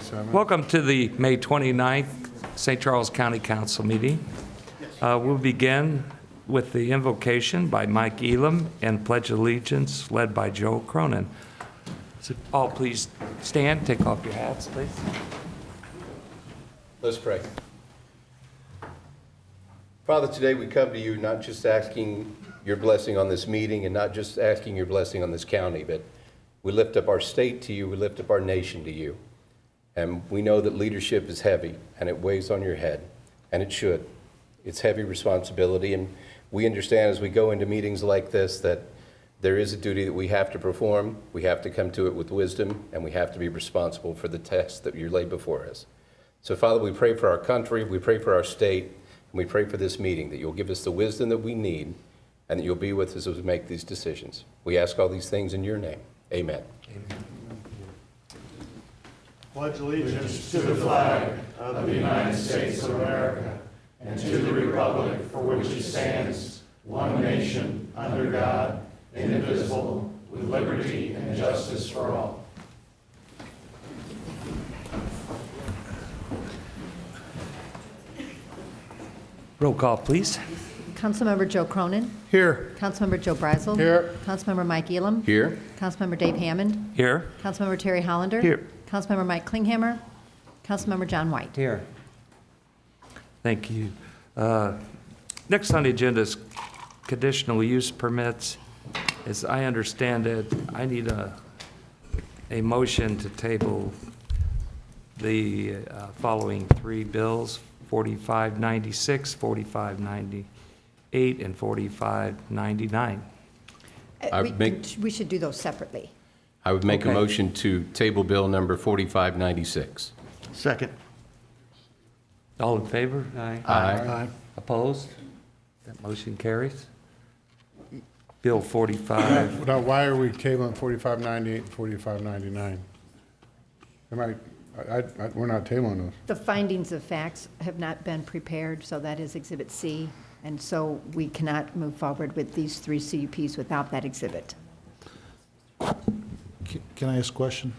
Welcome to the May 29th St. Charles County Council meeting. We'll begin with the invocation by Mike Elam and Pledge of Allegiance led by Joe Cronin. So all please stand, take off your hats, please. Let's pray. Father, today we come to you not just asking your blessing on this meeting and not just asking your blessing on this county, but we lift up our state to you, we lift up our nation to you. And we know that leadership is heavy and it weighs on your head, and it should. It's heavy responsibility, and we understand as we go into meetings like this that there is a duty that we have to perform. We have to come to it with wisdom, and we have to be responsible for the test that you laid before us. So, Father, we pray for our country, we pray for our state, and we pray for this meeting, that you'll give us the wisdom that we need, and that you'll be with us as we make these decisions. We ask all these things in your name. Amen. Amen. Pledge allegiance to the flag of the United States of America and to the republic for which it stands, one nation, under God, indivisible, with liberty and justice for all. Roll call, please. Councilmember Joe Cronin. Here. Councilmember Joe Breisel. Here. Councilmember Mike Elam. Here. Councilmember Dave Hammond. Here. Councilmember Terry Hollander. Here. Councilmember Mike Klinghammer. Councilmember John White. Here. Thank you. Next on the agenda is conditional use permits. As I understand it, I need a motion to table the following three bills: 4596, 4598, and 4599. We should do those separately. I would make Okay. a motion to table bill number 4596. Second. All in favor? Aye. Opposed? That motion carries. Bill 45. Now, why are we tabling 4598 and 4599? We're not tabling those. The findings of facts have not been prepared, so that is Exhibit C, and so we cannot move forward with these three CUPs without that exhibit. Can I ask a question?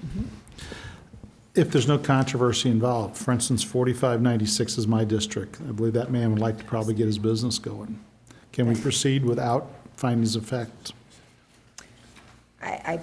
If there's no controversy involved, for instance, 4596 is my district. I believe that man would like to probably get his business going. Can we proceed without findings of fact? I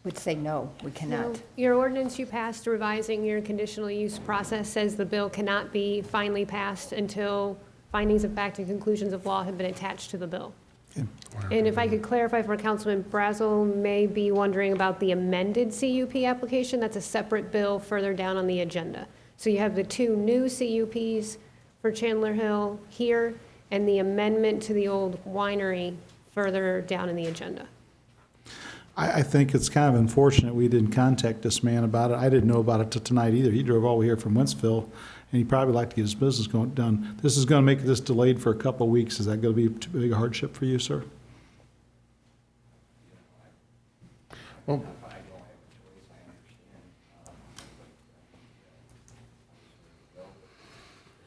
would say no, we cannot. No. Your ordinance you passed revising your conditional use process says the bill cannot be finally passed until findings of fact and conclusions of law have been attached to the bill. Okay. And if I could clarify for Councilman Brazel, may be wondering about the amended CUP application. That's a separate bill further down on the agenda. So you have the two new CUPs for Chandler Hill here and the amendment to the old winery further down in the agenda. I think it's kind of unfortunate we didn't contact this man about it. I didn't know about it till tonight either. He drove all the way here from Wentzville, and he'd probably like to get his business done. This is going to make this delayed for a couple of weeks. Is that going to be too big a hardship for you, sir? Well,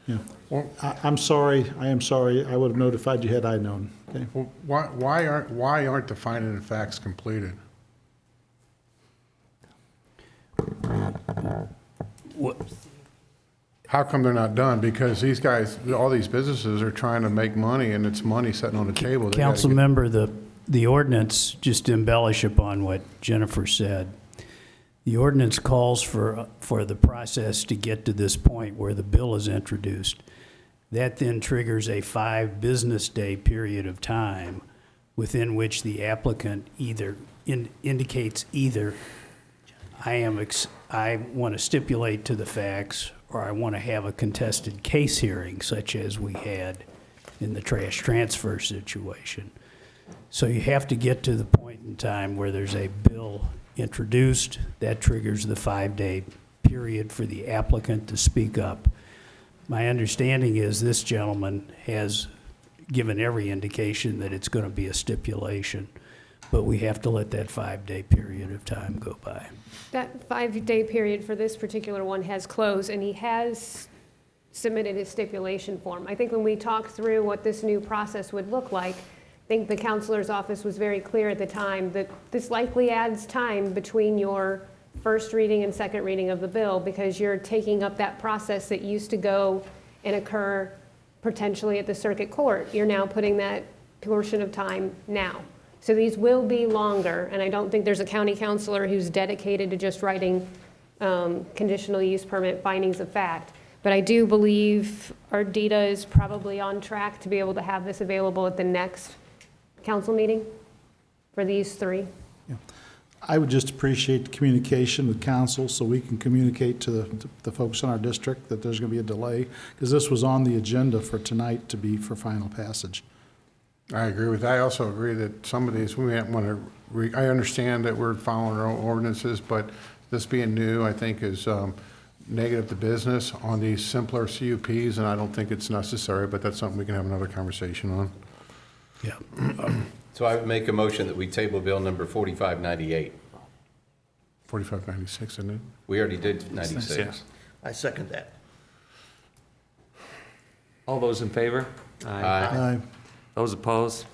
Yeah. well, I'm sorry. I am sorry. I would have notified you had I known. Okay. well, why aren't the finding of facts completed? How come they're not done? Because these guys, all these businesses are trying to make money, and it's money sitting on the table. They gotta Council get- member, the ordinance, just to embellish upon what Jennifer said, the ordinance calls for the process to get to this point where the bill is introduced. That then triggers a 5 business day period of time within which the applicant either indicates either I want to stipulate to the facts, or I want to have a contested case hearing, such as we had in the trash transfer situation. So you have to get to the point in time where there's a bill introduced. That triggers the 5-day period for the applicant to speak up. My understanding is this gentleman has given every indication that it's going to be a stipulation, but we have to let that 5-day period of time go by. That 5-day period for this particular one has closed, and he has submitted his stipulation form. I think when we talked through what this new process would look like, I think the counselor's office was very clear at the time that this likely adds time between your first reading and second reading of the bill, because you're taking up that process that used to go and occur potentially at the circuit court. You're now putting that portion of time now. So these will be longer, and I don't think there's a county councilor who's dedicated to just writing conditional use permit findings of fact. But I do believe Ardita is probably on track to be able to have this available at the next council meeting for these three. I would just appreciate the communication with council so we can communicate to the folks in our district that there's going to be a delay, because this was on the agenda for tonight to be for final passage. I agree with that. I also agree that some of these, we might want to, I understand that we're following our own ordinances, but this being new, I think is negative to business on these simpler CUPs, and I don't think it's necessary, but that's something we can have another conversation on. Yeah. So I would make a motion that we table bill number 4598. 4596, isn't it? We already did 96. Yes. I second that. All those in favor? Aye. Those opposed?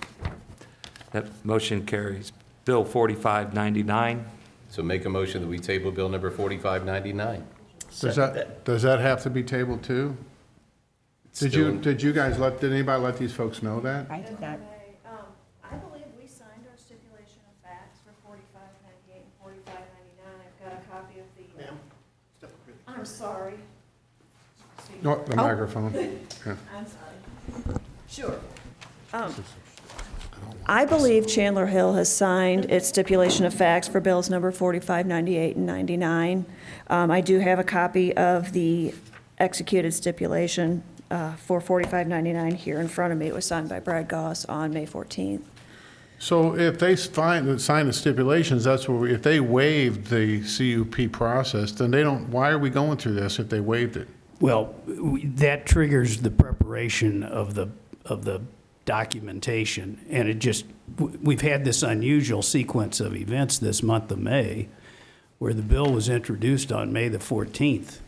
That motion carries. Bill 4599. So make a motion that we table bill number 4599. Does that have to be tabled too? Did you guys did anybody let these folks know that? I did not. I believe we signed our stipulation of facts for 4598 and 4599. I've got a copy of the. Ma'am? I'm sorry. No, the microphone. Yeah. I'm sorry. Sure. I believe Chandler Hill has signed its stipulation of facts for bills number 4598 and 99. I do have a copy of the executed stipulation for 4599 here in front of me. It was signed by Brad Goss on May 14th. So if they sign the stipulations, that's where if they waived the CUP process, then they don't, why are we going through this if they waived it? Well, that triggers the preparation of the documentation, and it just, we've had this unusual sequence of events this month of May, where the bill was introduced on May the 14th.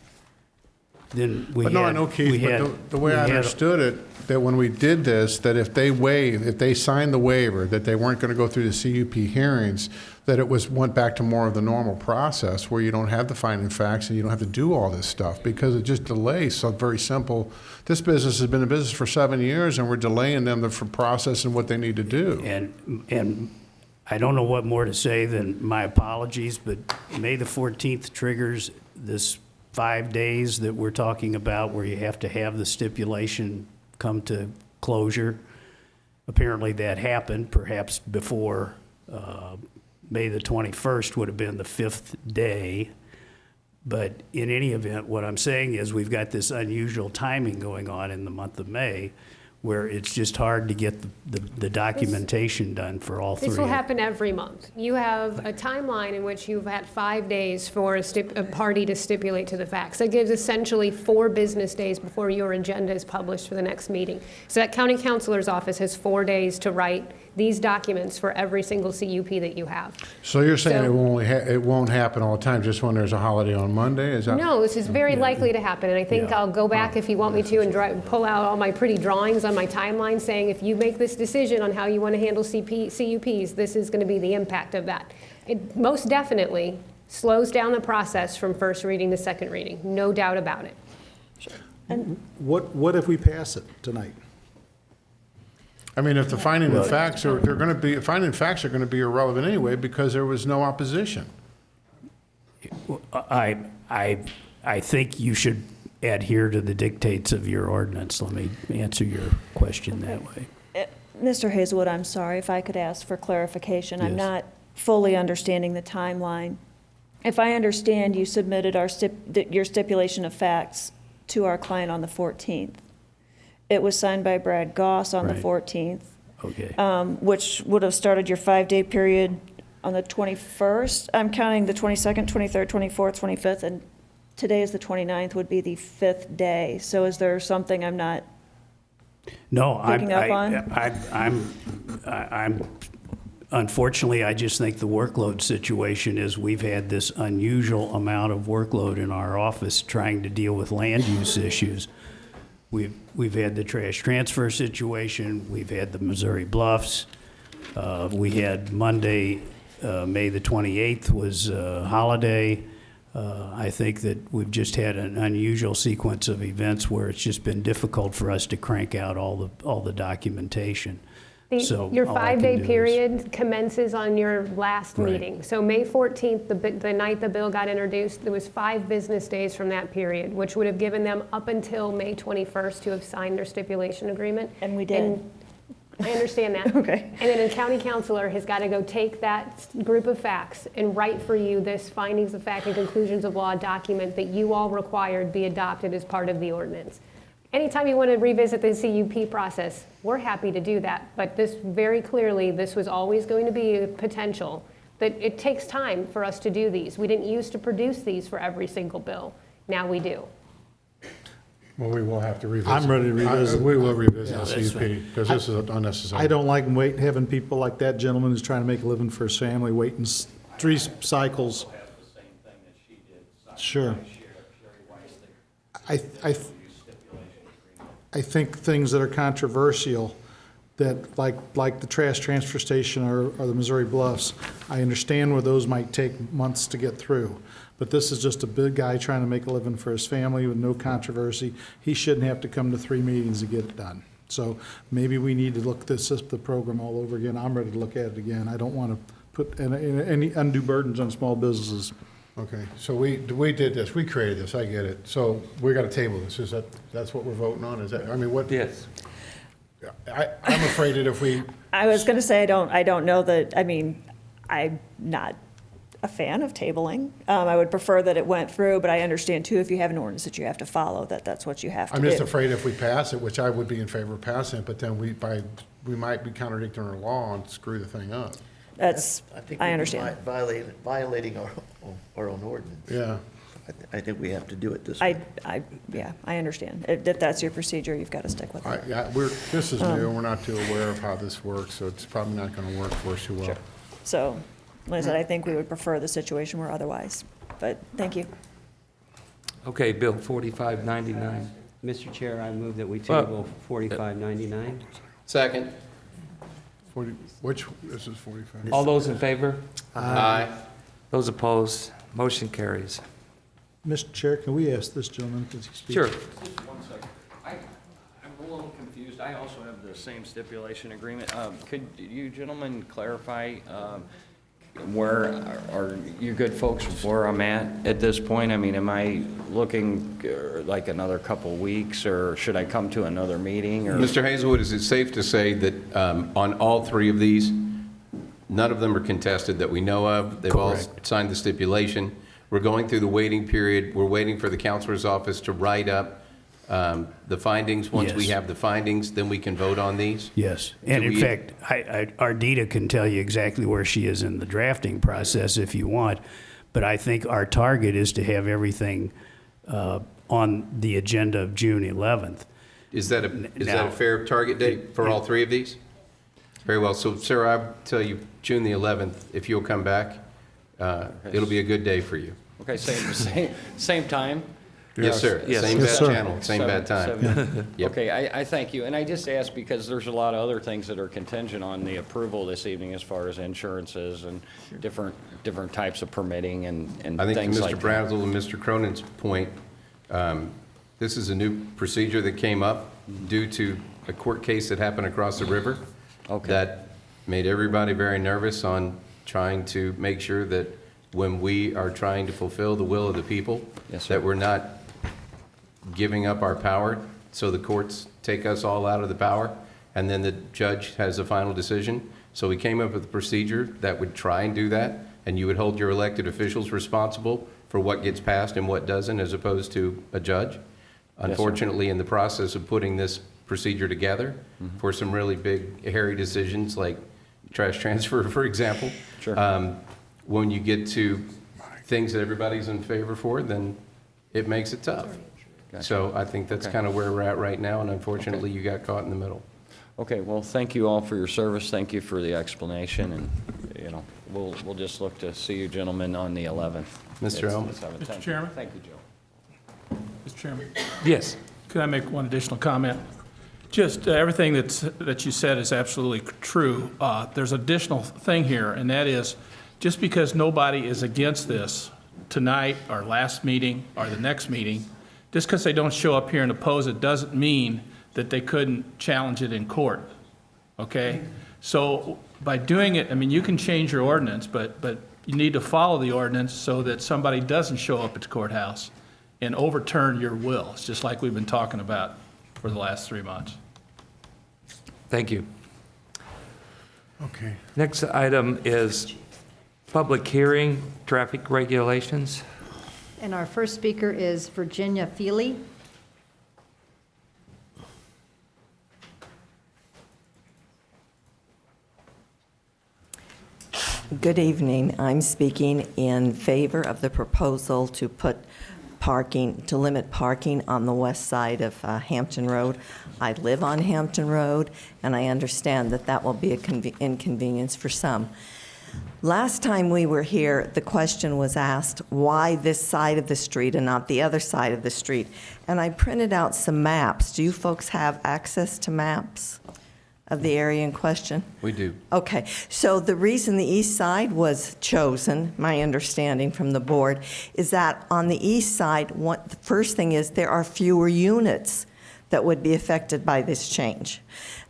Then we But had... no, I know, Keith, but the way I understood it, that when we did this, that if they signed the waiver, that they weren't going to go through the CUP hearings, that it went back to more of the normal process where you don't have the finding facts and you don't have to do all this stuff because it just delays. So very simple. This business has been in business for 7 years and we're delaying them for process and what they need to do. And I don't know what more to say than my apologies, but May the 14th triggers this 5 days that we're talking about where you have to have the stipulation come to closure. Apparently that happened, perhaps before May the 21st would have been the 5th day. But in any event, what I'm saying is we've got this unusual timing going on in the month of May where it's just hard to get the documentation done for all three. This will happen every month. You have a timeline in which you've had 5 days for a party to stipulate to the facts. That gives essentially 4 business days before your agenda is published for the next meeting. So that county councilor's office has 4 days to write these documents for every single CUP that you have. So you're saying So- it won't happen all the time, just when there's a holiday on Monday? Is that? No, this is very likely to happen, and I think Yeah. I'll go back if you want me to and pull out all my pretty drawings on my timeline saying if you make this decision on how you want to handle CUPs, this is going to be the impact of that. It most definitely slows down the process from first reading to second reading, no doubt about it. What if we pass it tonight? I mean, if the finding of facts are, finding facts are going to be irrelevant anyway because there was no opposition. I think you should adhere to the dictates of your ordinance. Let me answer your question that way. Mr. Hazelwood, I'm sorry if I could ask for clarification. I'm Yes. not fully understanding the timeline. If I understand, you submitted your stipulation of facts to our client on the 14th. It was signed by Brad Goss on the Right. 14th, Okay. which would have started your 5-day period on the 21st. I'm counting the 22nd, 23rd, 24th, 25th, and today is the 29th would be the 5th day. So is there something I'm not? No, Picking up on? I'm, unfortunately, I just think the workload situation is we've had this unusual amount of workload in our office trying to deal with land use issues. We've had the trash transfer situation, we've had the Missouri Bluffs, we had Monday, May the 28th was a holiday. I think that we've just had an unusual sequence of events where it's just been difficult for us to crank out all the documentation. So Your all I can 5-day do is- period commences on your last Right. meeting. So May 14th, the night the bill got introduced, there was 5 business days from that period, which would have given them up until May 21st to have signed their stipulation agreement. And we did. I understand that. Okay. And then a county councilor has got to go take that group of facts and write for you this findings of fact and conclusions of law document that you all required be adopted as part of the ordinance. Anytime you want to revisit the CUP process, we're happy to do that. But this, very clearly, this was always going to be a potential, that it takes time for us to do these. We didn't used to produce these for every single bill. Now we do. Well, we will have to revisit. I'm ready to revisit. We will revisit Yeah, the that's CUP, because this is unnecessary. I don't like having people like that gentleman who's trying to make a living for his family, waiting 3 cycles. Sure. I think things that are controversial, that like the trash transfer station or the Missouri Bluffs, I understand where those might take months to get through. But this is just a big guy trying to make a living for his family with no controversy. He shouldn't have to come to 3 meetings to get it done. So maybe we need to look the program all over again. I'm ready to look at it again. I don't want to put any undue burdens on small businesses. Okay, so we did this, we created this, I get it. So we got to table this, that's what we're voting on, is that, I mean, what? Yes. I'm afraid that if we, I was going to say, I don't know that, I mean, I'm not a fan of tabling. I would prefer that it went through, but I understand too, if you have an ordinance that you have to follow, that's what you have to I'm do. just afraid if we pass it, which I would be in favor of passing it, but then we might be contradicting our law and screw the thing up. I understand. Violating our own ordinance. Yeah. I think we have to do it this way. Yeah, I understand. If that's your procedure, you've got to stick with it. This is new, we're not too aware of how this works, so it's probably not going to work for us too well. So, like I said, I think we would prefer the situation where otherwise, but thank you. Okay, Bill 4599. Mr. Chair, I move that we table 4599. Second. This is 45? All those in favor? Aye. Those opposed? Motion carries. Mr. Chair, can we ask this gentleman, does he speak? Sure. Just 1 second. I'm a little confused. I also have the same stipulation agreement. Could you gentlemen clarify where are you good folks where I'm at this point? I mean, am I looking like another couple weeks, or should I come to another meeting? Or Mr. Hazelwood, is it safe to say that on all 3 of these, none of them are contested that we know of? They've all Correct. signed the stipulation. We're going through the waiting period. We're waiting for the counselor's office to write up the findings. Once we Yes. have the findings, then we can vote on these? Yes, and in we- fact, Ardita can tell you exactly where she is in the drafting process if you want, but I think our target is to have everything on the agenda of June 11th. Is that Now- a fair target date for all 3 of these? Very well. So, sir, I'll tell you, June the 11th, if you'll come back, it'll be a good day for you. okay, same time. Yes, sir. Yes. Same Yes, bad sir. channel, same bad time. Yep. Okay, I thank you. And I just ask because there's a lot of other things that are contingent on the approval this evening as far as insurances and different types of permitting and I think to things like Mr. that. Brazel and Mr. Cronin's point, this is a new procedure that came up due to a court case that happened across the river. Okay. That made everybody very nervous on trying to make sure that when we are trying to fulfill the will of the people, Yes, sir. that we're not giving up our power, so the courts take us all out of the power, and then the judge has a final decision. So we came up with a procedure that would try and do that, and you would hold your elected officials responsible for what gets passed and what doesn't, as opposed to a judge. Unfortunately, in the process of putting this procedure together for some really big, hairy decisions like trash transfer, for example, Sure. when you get to things that everybody's in favor for, then it makes it tough. Gotcha. So I think that's Okay. kind of where we're at right now, and unfortunately, you got caught in the middle. Okay, well, thank you all for your service. Thank you for the explanation, and, we'll just look to see you gentlemen on the 11th. Mr. Elm? Mr. Chairman? Thank you, Joe. Mr. Chairman, Yes. could I make one additional comment? Just everything that you said is absolutely true. There's an additional thing here, and that is, just because nobody is against this tonight, or last meeting, or the next meeting, just because they don't show up here and oppose it doesn't mean that they couldn't challenge it in court, okay? So by doing it, I mean, you can change your ordinance, but you need to follow the ordinance so that somebody doesn't show up at the courthouse and overturn your will. It's just like we've been talking about for the last 3 months. Thank you. Okay. Next item is public hearing, traffic regulations. And our first speaker is Virginia Feely. Good evening. I'm speaking in favor of the proposal to to limit parking on the west side of Hampton Road. I live on Hampton Road, and I understand that that will be an inconvenience for some. Last time we were here, the question was asked, why this side of the street and not the other side of the street? And I printed out some maps. Do you folks have access to maps of the area in question? We do. Okay, so the reason the east side was chosen, my understanding from the board, is that on the east side, the first thing is there are fewer units that would be affected by this change.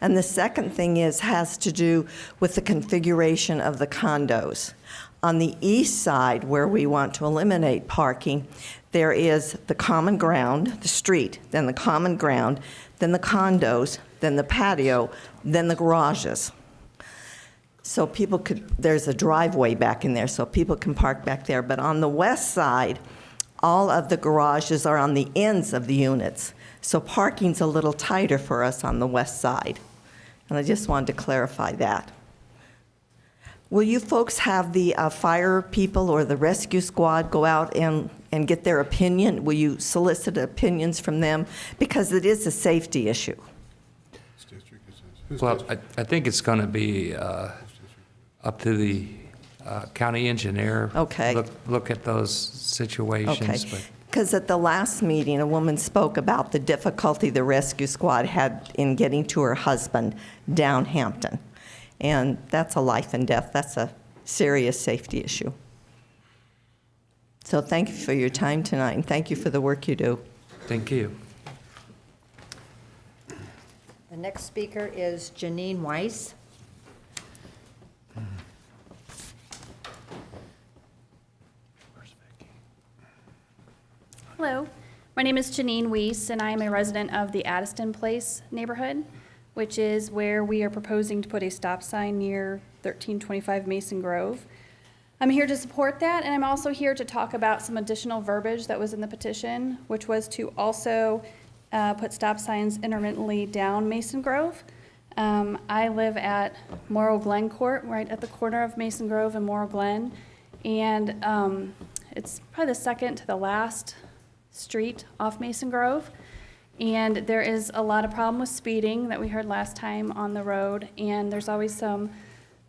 And the second thing has to do with the configuration of the condos. On the east side, where we want to eliminate parking, there is the common ground, the street, then the common ground, then the condos, then the patio, then the garages. So there's a driveway back in there, so people can park back there. But on the west side, all of the garages are on the ends of the units. So parking's a little tighter for us on the west side. And I just wanted to clarify that. Will you folks have the fire people or the rescue squad go out and get their opinion? Will you solicit opinions from them? Because it is a safety issue. Well, I think it's going to be up to the county engineer. Okay. Look at those situations. Okay. Because at the last meeting, a woman spoke about the difficulty the rescue squad had in getting to her husband down Hampton. And that's a life and death. That's a serious safety issue. So thank you for your time tonight, and thank you for the work you do. Thank you. The next speaker is Janine Weiss. Hello, my name is Janine Weiss, and I am a resident of the Addiston Place neighborhood, which is where we are proposing to put a stop sign near 1325 Mason Grove. I'm here to support that, and I'm also here to talk about some additional verbiage that was in the petition, which was to also put stop signs intermittently down Mason Grove. I live at Morrow Glen Court, right at the corner of Mason Grove and Morrow Glen, and it's probably the second to the last street off Mason Grove. And there is a lot of problem with speeding that we heard last time on the road, and there's always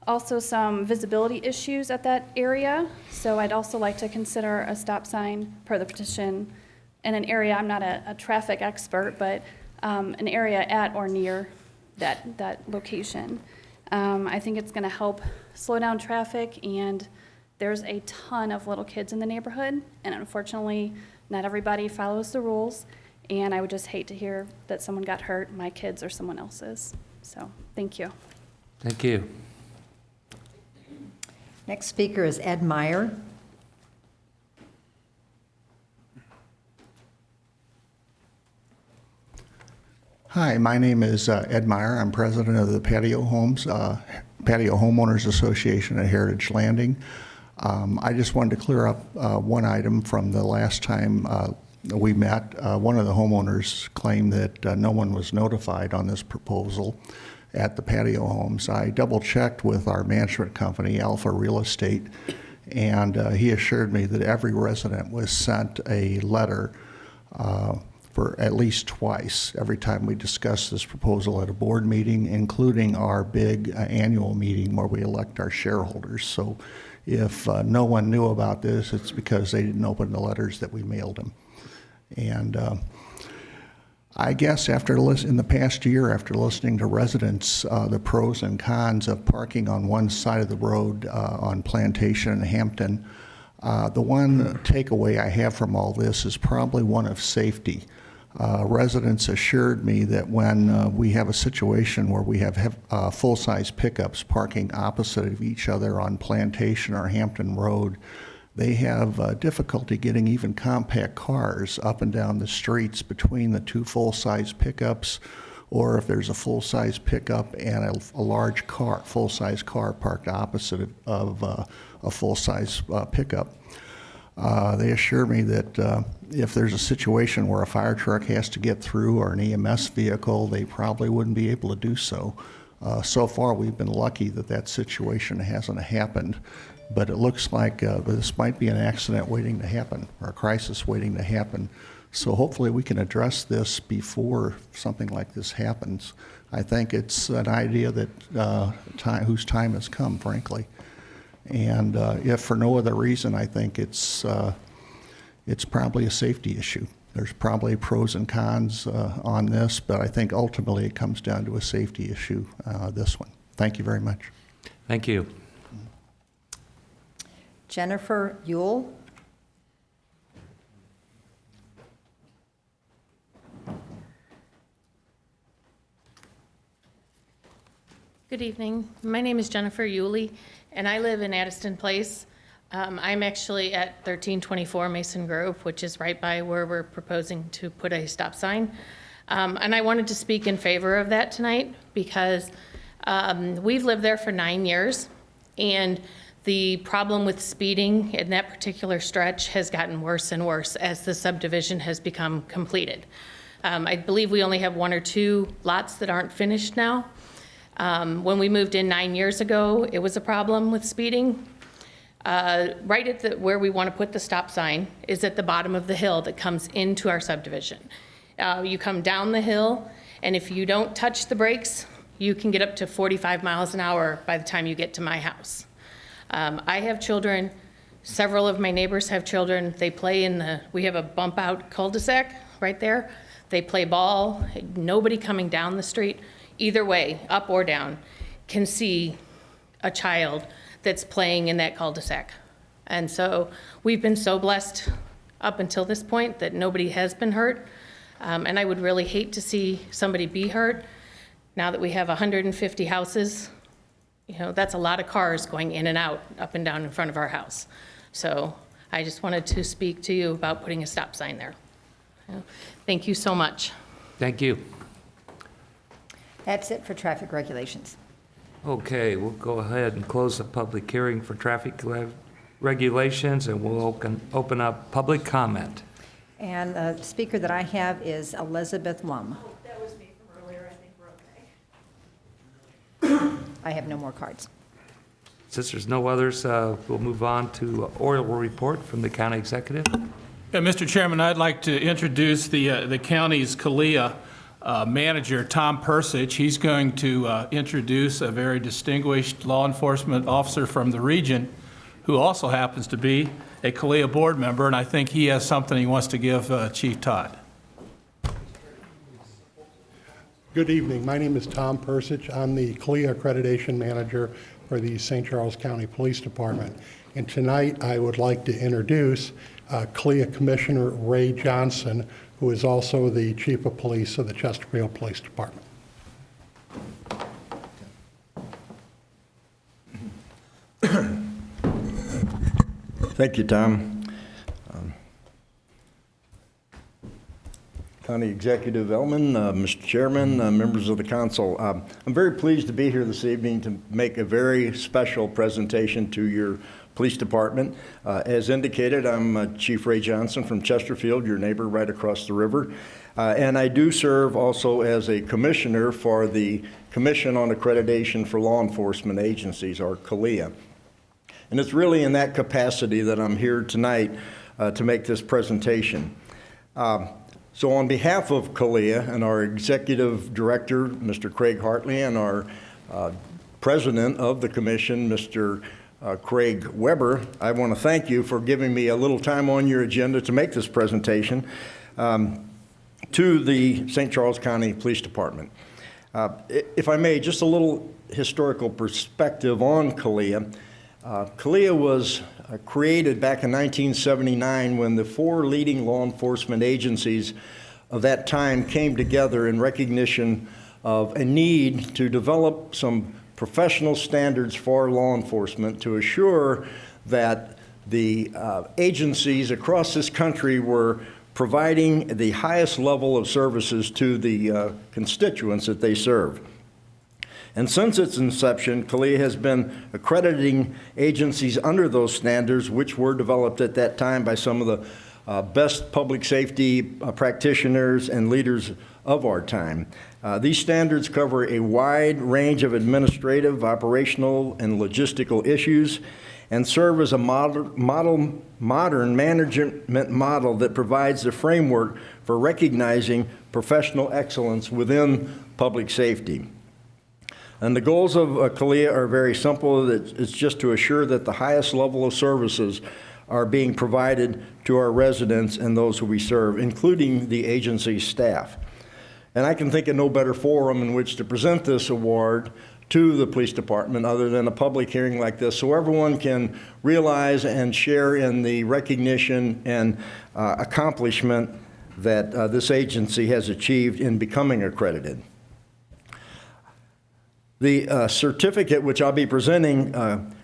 also some visibility issues at that area. So I'd also like to consider a stop sign per the petition in an area, I'm not a traffic expert, but an area at or near that location. I think it's gonna help slow down traffic, and there's a ton of little kids in the neighborhood, and unfortunately, not everybody follows the rules, and I would just hate to hear that someone got hurt, my kids or someone else's. So, thank you. Thank you. Next speaker is Ed Meyer. Hi, my name is Ed Meyer. I'm president of the Patio Homeowners Association at Heritage Landing. I just wanted to clear up one item from the last time we met. One of the homeowners claimed that no one was notified on this proposal at the patio homes. I double-checked with our management company, Alpha Real Estate, and he assured me that every resident was sent a letter for at least twice every time we discuss this proposal at a board meeting, including our big annual meeting where we elect our shareholders. So if no one knew about this, it's because they didn't open the letters that we mailed them. And I guess in the past year, after listening to residents, the pros and cons of parking on one side of the road on Plantation and Hampton, The one takeaway I have from all this is probably one of safety. Residents assured me that when we have a situation where we have full-size pickups parking opposite of each other on Plantation or Hampton Road, they have difficulty getting even compact cars up and down the streets between the two full-size pickups, or if there's a full-size pickup and a large car, full-size car parked opposite of a full-size pickup. They assure me that if there's a situation where a fire truck has to get through or an EMS vehicle, they probably wouldn't be able to do so. So far, we've been lucky that that situation hasn't happened, but it looks like this might be an accident waiting to happen or a crisis waiting to happen. So hopefully we can address this before something like this happens. I think it's an idea that whose time has come, frankly. And if for no other reason, I think it's probably a safety issue. There's probably pros and cons on this, but I think ultimately it comes down to a safety issue, this one. Thank you very much. Thank you. Jennifer Yule. Good evening. My name is Jennifer Yulee, and I live in Addiston Place. I'm actually at 1324 Mason Grove, which is right by where we're proposing to put a stop sign. And I wanted to speak in favor of that tonight because we've lived there for 9 years, and the problem with speeding in that particular stretch has gotten worse and worse as the subdivision has become completed. I believe we only have 1 or 2 lots that aren't finished now. When we moved in 9 years ago, it was a problem with speeding. Right at where we want to put the stop sign is at the bottom of the hill that comes into our subdivision. You come down the hill, and if you don't touch the brakes, you can get up to 45 miles an hour by the time you get to my house. I have children. Several of my neighbors have children. They play we have a bump out cul-de-sac right there. They play ball. Nobody coming down the street, either way, up or down, can see a child that's playing in that cul-de-sac. And so we've been so blessed up until this point that nobody has been hurt. And I would really hate to see somebody be hurt. Now that we have 150 houses, you know, that's a lot of cars going in and out, up and down in front of our house. So I just wanted to speak to you about putting a stop sign there. Thank you so much. Thank you. That's it for traffic regulations. Okay, we'll go ahead and close the public hearing for traffic regulations, and we'll open up public comment. And the speaker that I have is Elizabeth Lum. That was me from earlier. I think we're okay. I have no more cards. Since there's no others, we'll move on to oral report from the county executive. Yeah, Mr. Chairman, I'd like to introduce the county's CALEA manager, Tom Persich. He's going to introduce a very distinguished law enforcement officer from the region who also happens to be a CALEA board member, and I think he has something he wants to give Chief Todd. Good evening. My name is Tom Persich. I'm the CALEA accreditation manager for the St. Charles County Police Department. And tonight I would like to introduce CALEA Commissioner Ray Johnson, who is also the Chief of Police of the Chesterfield Police Department. Thank you, Tom. County Executive Ellman, Mr. Chairman, members of the council. I'm very pleased to be here this evening to make a very special presentation to your police department. As indicated, I'm Chief Ray Johnson from Chesterfield, your neighbor right across the river. And I do serve also as a commissioner for the Commission on Accreditation for Law Enforcement Agencies, or CALEA. And it's really in that capacity that I'm here tonight to make this presentation. So on behalf of CALEA and our executive director, Mr. Craig Hartley, and our president of the commission, Mr. Craig Weber, I want to thank you for giving me a little time on your agenda to make this presentation to the St. Charles County Police Department. If I may, just a little historical perspective on CALEA. CALEA was created back in 1979 when the 4 leading law enforcement agencies of that time came together in recognition of a need to develop some professional standards for law enforcement to assure that the agencies across this country were providing the highest level of services to the constituents that they serve. And since its inception, CALEA has been accrediting agencies under those standards, which were developed at that time by some of the best public safety practitioners and leaders of our time. These standards cover a wide range of administrative, operational, and logistical issues and serve as a modern management model that provides the framework for recognizing professional excellence within public safety. And the goals of CALEA are very simple. It's just to assure that the highest level of services are being provided to our residents and those who we serve, including the agency's staff. And I can think of no better forum in which to present this award to the police department other than a public hearing like this, so everyone can realize and share in the recognition and accomplishment that this agency has achieved in becoming accredited. The certificate which I'll be presenting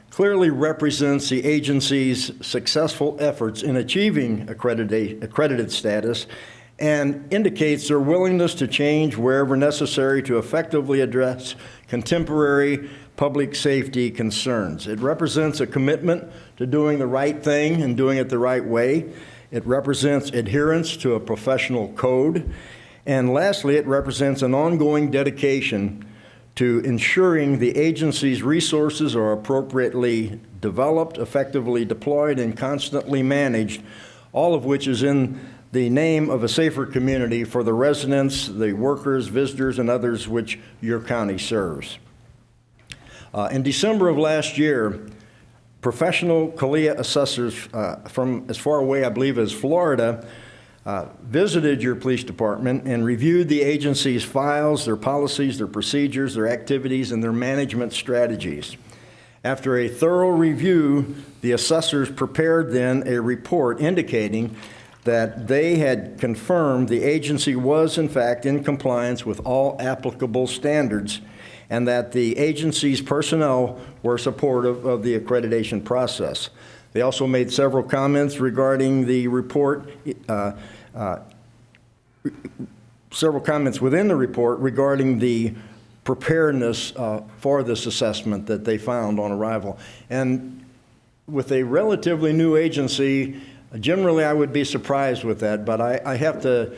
clearly represents the agency's successful efforts in achieving accredited status and indicates their willingness to change wherever necessary to effectively address contemporary public safety concerns. It represents a commitment to doing the right thing and doing it the right way. It represents adherence to a professional code. And lastly, it represents an ongoing dedication to ensuring the agency's resources are appropriately developed, effectively deployed, and constantly managed, all of which is in the name of a safer community for the residents, the workers, visitors, and others which your county serves. In December of last year, professional CALEA assessors from as far away, I believe, as Florida, visited your police department and reviewed the agency's files, their policies, their procedures, their activities, and their management strategies. After a thorough review, the assessors prepared then a report indicating that they had confirmed the agency was, in fact, in compliance with all applicable standards and that the agency's personnel were supportive of the accreditation process. They also made several comments regarding the report, several comments within the report regarding the preparedness for this assessment that they found on arrival. And with a relatively new agency, generally I would be surprised with that, but I have to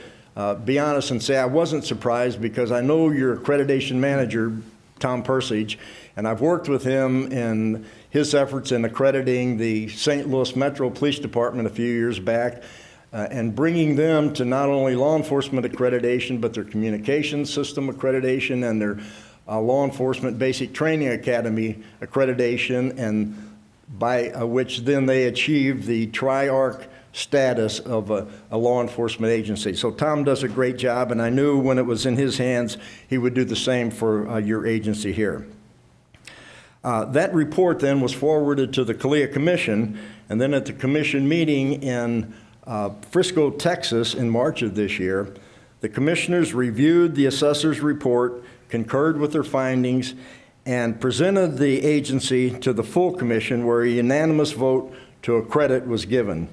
be honest and say I wasn't surprised because I know your accreditation manager, Tom Persich, and I've worked with him in his efforts in accrediting the St. Louis Metro Police Department a few years back and bringing them to not only law enforcement accreditation, but their communications system accreditation and their Law Enforcement Basic Training Academy accreditation, and by which then they achieved the TRIARC status of a law enforcement agency. So Tom does a great job, and I knew when it was in his hands, he would do the same for your agency here. That report then was forwarded to the CALEA Commission, and then at the Commission meeting in Frisco, Texas in March of this year, the commissioners reviewed the assessor's report, concurred with their findings, and presented the agency to the full commission where a unanimous vote to accredit was given.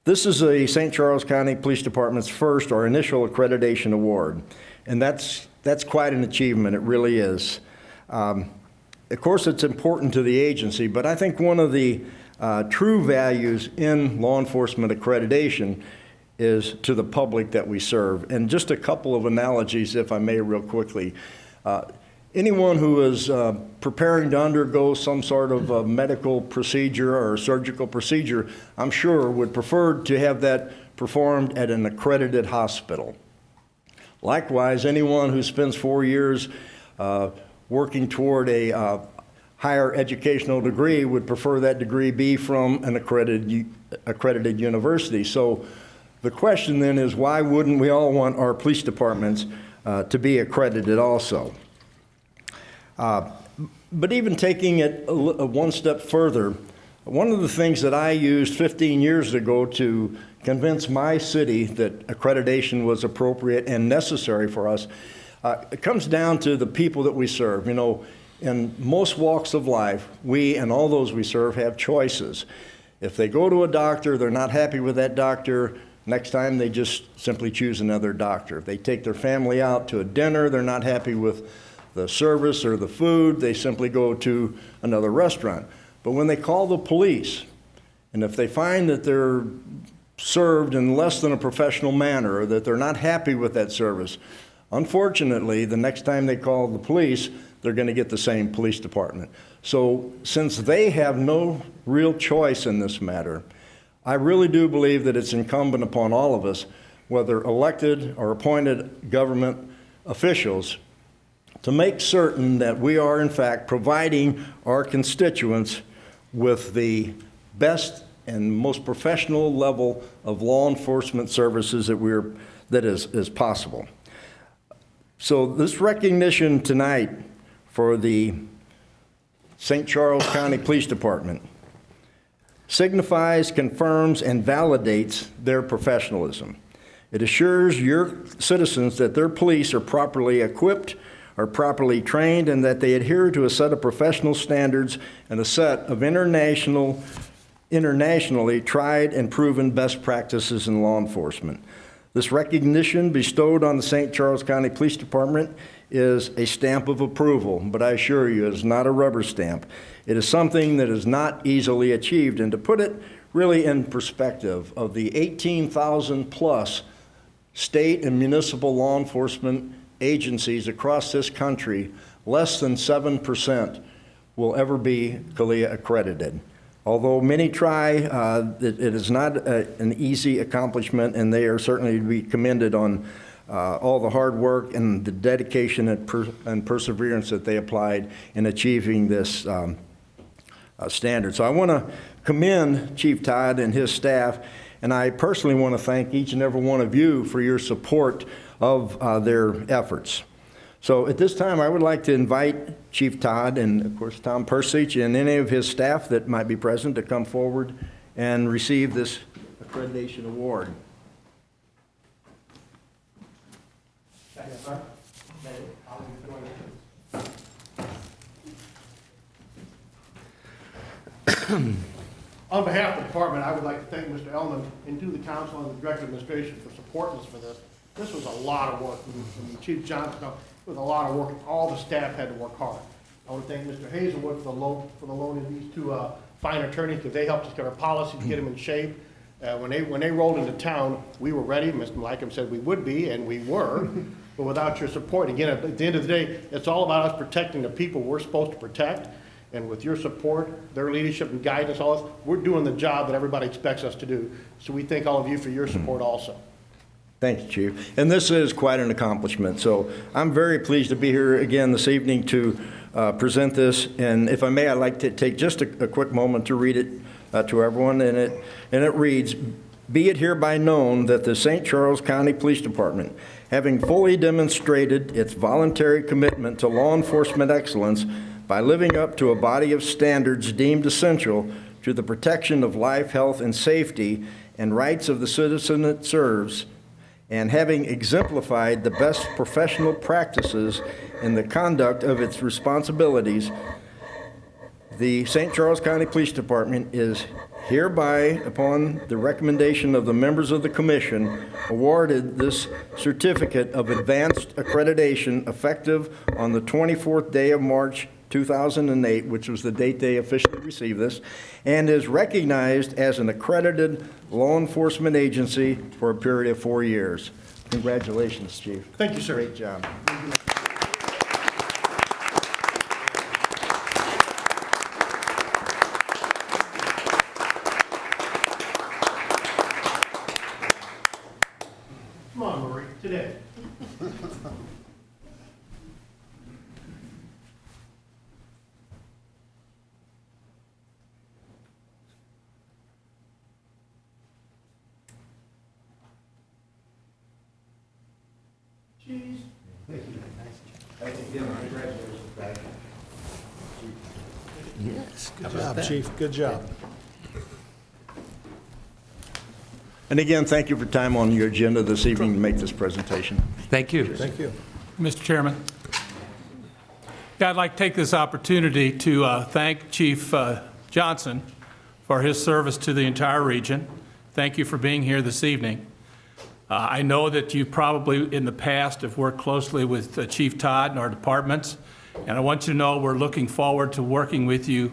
This is a St. Charles County Police Department's first or initial accreditation award, and that's quite an achievement, it really is. Of course, it's important to the agency, but I think one of the true values in law enforcement accreditation is to the public that we serve. And just a couple of analogies, if I may, real quickly. Anyone who is preparing to undergo some sort of medical procedure or surgical procedure, I'm sure would prefer to have that performed at an accredited hospital. Likewise, anyone who spends 4 years working toward a higher educational degree would prefer that degree be from an accredited university. So the question then is, why wouldn't we all want our police departments to be accredited also? But even taking it one step further, one of the things that I used 15 years ago to convince my city that accreditation was appropriate and necessary for us, it comes down to the people that we serve. You know, in most walks of life, we and all those we serve have choices. If they go to a doctor, they're not happy with that doctor, next time they just simply choose another doctor. If they take their family out to a dinner, they're not happy with the service or the food, they simply go to another restaurant. But when they call the police, and if they find that they're served in less than a professional manner or that they're not happy with that service, unfortunately, the next time they call the police, they're going to get the same police department. So since they have no real choice in this matter, I really do believe that it's incumbent upon all of us, whether elected or appointed government officials, to make certain that we are, in fact, providing our constituents with the best and most professional level of law enforcement services that is possible. So this recognition tonight for the St. Charles County Police Department signifies, confirms, and validates their professionalism. It assures your citizens that their police are properly equipped, are properly trained, and that they adhere to a set of professional standards and a set of internationally tried and proven best practices in law enforcement. This recognition bestowed on the St. Charles County Police Department is a stamp of approval, but I assure you it is not a rubber stamp. It is something that is not easily achieved. And to put it really in perspective, of the 18,000 plus state and municipal law enforcement agencies across this country, less than 7% will ever be CALEA accredited. Although many try, it is not an easy accomplishment, and they are certainly to be commended on all the hard work and the dedication and perseverance that they applied in achieving this standard. So I want to commend Chief Todd and his staff, and I personally want to thank each and every one of you for your support of their efforts. So at this time, I would like to invite Chief Todd and, of course, Tom Persich and any of his staff that might be present to come forward and receive this accreditation award. On behalf of the department, I would like to thank Mr. Ellman and to the council and the director of administration for supporting us for this. This was a lot of work. From Chief Johnson, it was a lot of work. All the staff had to work hard. I want to thank Mr. Hazelwood for the loan of these two fine attorneys, because they helped us get our policies, get them in shape. When they rolled into town, we were ready. Mr. Malcolm said we would be, and we were. But without your support, again, at the end of the day, it's all about us protecting the people we're supposed to protect. And with your support, their leadership and guidance, all this, we're doing the job that everybody expects us to do. So we thank all of you for your support also. Thank you, Chief. And this is quite an accomplishment. So I'm very pleased to be here again this evening to present this. And if I may, I'd like to take just a quick moment to read it to everyone. And it reads, "Be it hereby known that the St. Charles County Police Department, having fully demonstrated its voluntary commitment to law enforcement excellence by living up to a body of standards deemed essential to the protection of life, health, and safety and rights of the citizen it serves, and having exemplified the best professional practices in the conduct of its responsibilities, the St. Charles County Police Department is hereby, upon the recommendation of the members of the commission, awarded this certificate of advanced accreditation effective on the 24th day of March 2008, which was the date they officially received this, and is recognized as an accredited law enforcement agency for a period of 4 years. Congratulations, Chief. Thank you, sir. Great job. Come on, Marie, today. Cheese. Thank you. Thank you. Congratulations, guys. Good job, Chief. Good job. And again, thank you for time on your agenda this evening to make this presentation. Thank you. Thank you. Mr. Chairman. Yeah, I'd like to take this opportunity to thank Chief Johnson for his service to the entire region. Thank you for being here this evening. I know that you probably in the past have worked closely with Chief Todd and our departments, and I want you to know we're looking forward to working with you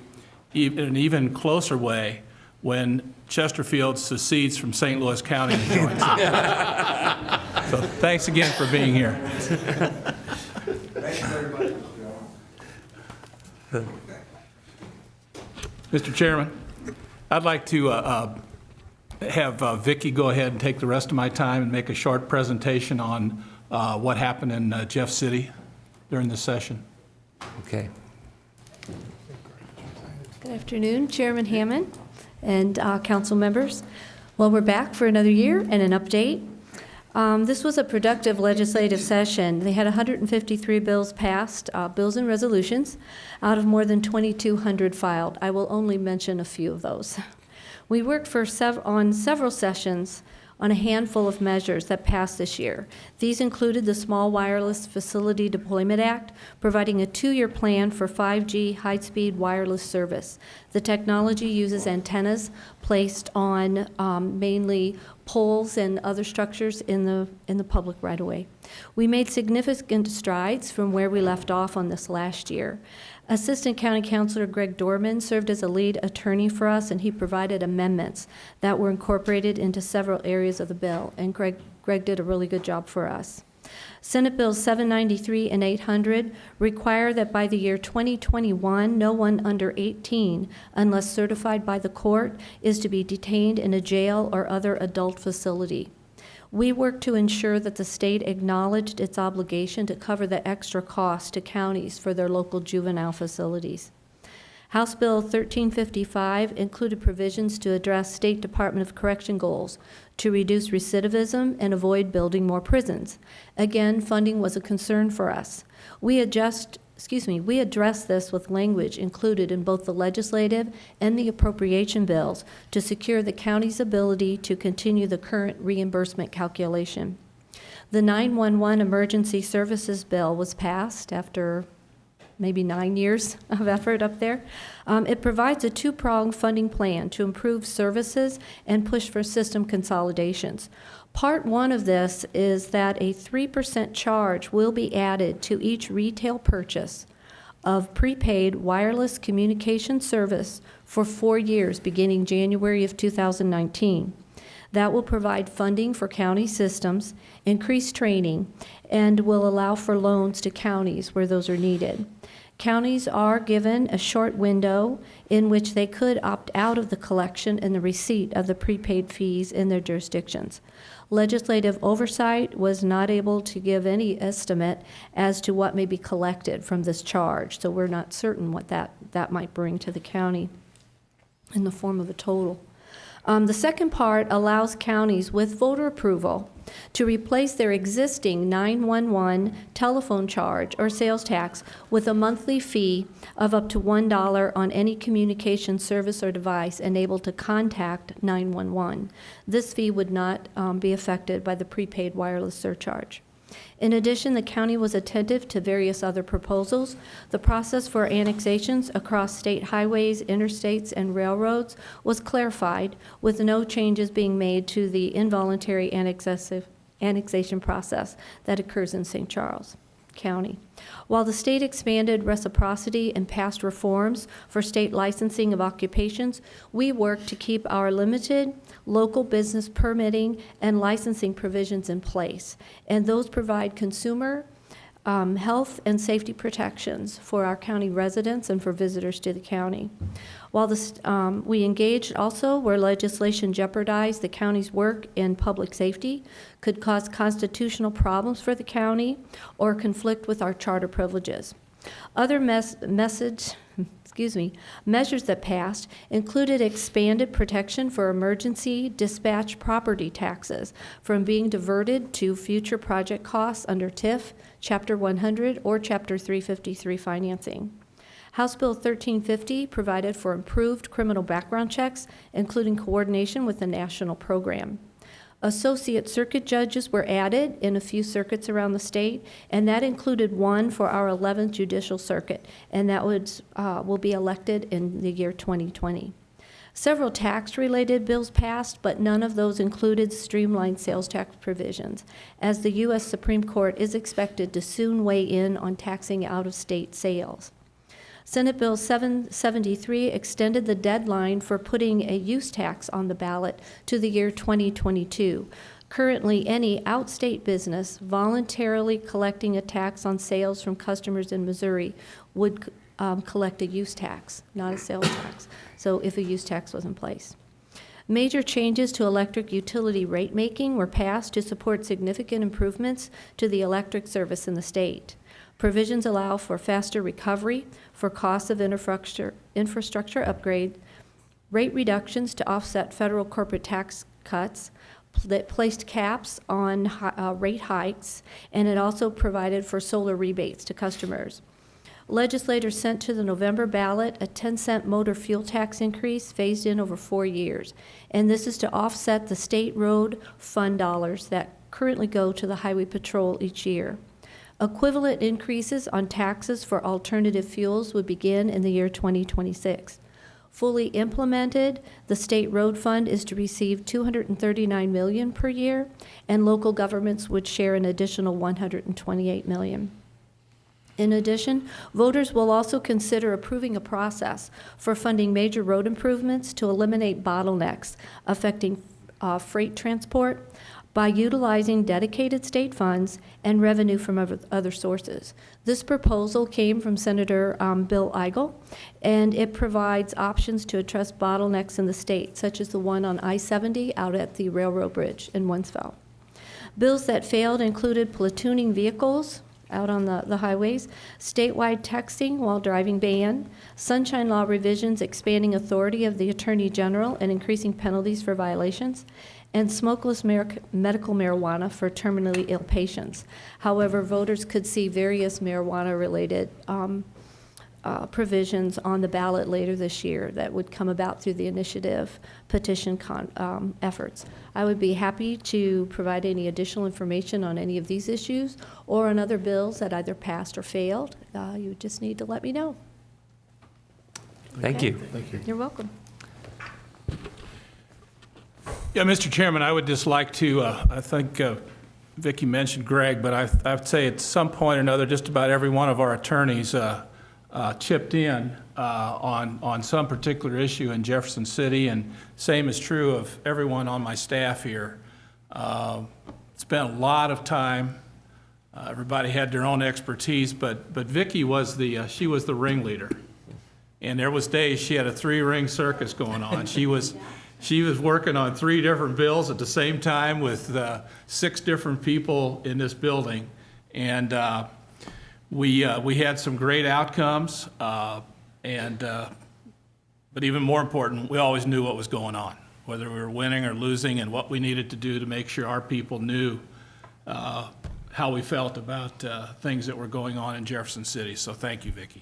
in an even closer way when Chesterfield secedes from St. Louis County and joins us. So thanks again for being here. Thank you very much. Mr. Chairman, I'd like to have Vicki go ahead and take the rest of my time and make a short presentation on what happened in Jeff City during this session. Okay. Good afternoon, Chairman Hammond and council members. Well, we're back for another year and an update. This was a productive legislative session. They had 153 bills passed, bills and resolutions, out of more than 2,200 filed. I will only mention a few of those. We worked on several sessions on a handful of measures that passed this year. These included the Small Wireless Facility Deployment Act, providing a 2-year plan for 5G high-speed wireless service. The technology uses antennas placed on mainly poles and other structures in the public right-of-way. We made significant strides from where we left off on this last year. Assistant County Councilor Greg Dorman served as a lead attorney for us, and he provided amendments that were incorporated into several areas of the bill, and Greg did a really good job for us. Senate Bills 793 and 800 require that by the year 2021, no one under 18, unless certified by the court, is to be detained in a jail or other adult facility. We worked to ensure that the state acknowledged its obligation to cover the extra cost to counties for their local juvenile facilities. House Bill 1355 included provisions to address State Department of Correction goals to reduce recidivism and avoid building more prisons. Again, funding was a concern for us. We addressed this with language included in both the legislative and the appropriation bills to secure the county's ability to continue the current reimbursement calculation. The 911 Emergency Services Bill was passed after maybe 9 years of effort up there. It provides a 2-pronged funding plan to improve services and push for system consolidations. Part 1 of this is that a 3% charge will be added to each retail purchase of prepaid wireless communication service for 4 years beginning January of 2019. That will provide funding for county systems, increase training, and will allow for loans to counties where those are needed. Counties are given a short window in which they could opt out of the collection and the receipt of the prepaid fees in their jurisdictions. Legislative oversight was not able to give any estimate as to what may be collected from this charge, so we're not certain what that might bring to the county in the form of a total. The second part allows counties with voter approval to replace their existing 911 telephone charge or sales tax with a monthly fee of up to $1 on any communication service or device enabled to contact 911. This fee would not be affected by the prepaid wireless surcharge. In addition, the county was attentive to various other proposals. The process for annexations across state highways, interstates, and railroads was clarified, with no changes being made to the involuntary annexation process that occurs in St. Charles County. While the state expanded reciprocity and passed reforms for state licensing of occupations, we worked to keep our limited local business permitting and licensing provisions in place, and those provide consumer health and safety protections for our county residents and for visitors to the county. While we engaged also where legislation jeopardized the county's work in public safety, could cause constitutional problems for the county, or conflict with our charter privileges. Other measures that passed included expanded protection for emergency dispatch property taxes from being diverted to future project costs under TIF, Chapter 100, or Chapter 353 financing. House Bill 1350 provided for improved criminal background checks, including coordination with the national program. Associate circuit judges were added in a few circuits around the state, and that included one for our 11th Judicial Circuit, and that will be elected in the year 2020. Several tax-related bills passed, but none of those included streamlined sales tax provisions, as the U.S. Supreme Court is expected to soon weigh in on taxing out-of-state sales. Senate Bill 773 extended the deadline for putting a use tax on the ballot to the year 2022. Currently, any outstate business voluntarily collecting a tax on sales from customers in Missouri would collect a use tax, not a sales tax, so if a use tax was in place. Major changes to electric utility rate making were passed to support significant improvements to the electric service in the state. Provisions allow for faster recovery for costs of infrastructure upgrade, rate reductions to offset federal corporate tax cuts, that placed caps on rate hikes, and it also provided for solar rebates to customers. Legislators sent to the November ballot a 10-cent motor fuel tax increase phased in over 4 years, and this is to offset the state road fund dollars that currently go to the Highway Patrol each year. Equivalent increases on taxes for alternative fuels would begin in the year 2026. Fully implemented, the state road fund is to receive $239 million per year, and local governments would share an additional $128 million. In addition, voters will also consider approving a process for funding major road improvements to eliminate bottlenecks affecting freight transport by utilizing dedicated state funds and revenue from other sources. This proposal came from Senator Bill Eigel, and it provides options to address bottlenecks in the state, such as the one on I-70 out at the railroad bridge in Wentzville. Bills that failed included platooning vehicles out on the highways, statewide texting while driving ban, sunshine law revisions expanding authority of the Attorney General and increasing penalties for violations, and smokeless medical marijuana for terminally ill patients. However, voters could see various marijuana-related provisions on the ballot later this year that would come about through the initiative petition efforts. I would be happy to provide any additional information on any of these issues or on other bills that either passed or failed. You just need to let me know. Thank you. Thank you. You're welcome. Yeah, Mr. Chairman, I would just like to, I think Vicki mentioned Greg, but I would say at some point or another, just about every one of our attorneys chipped in on some particular issue in Jefferson City, and same is true of everyone on my staff here. Spent a lot of time. Everybody had their own expertise, but Vicki was she was the ringleader, and there was days she had a 3-ring circus going on. She was working on 3 different bills at the same time with 6 different people in this building, and we had some great outcomes, but even more important, we always knew what was going on, whether we were winning or losing, and what we needed to do to make sure our people knew how we felt about things that were going on in Jefferson City. So thank you, Vicki.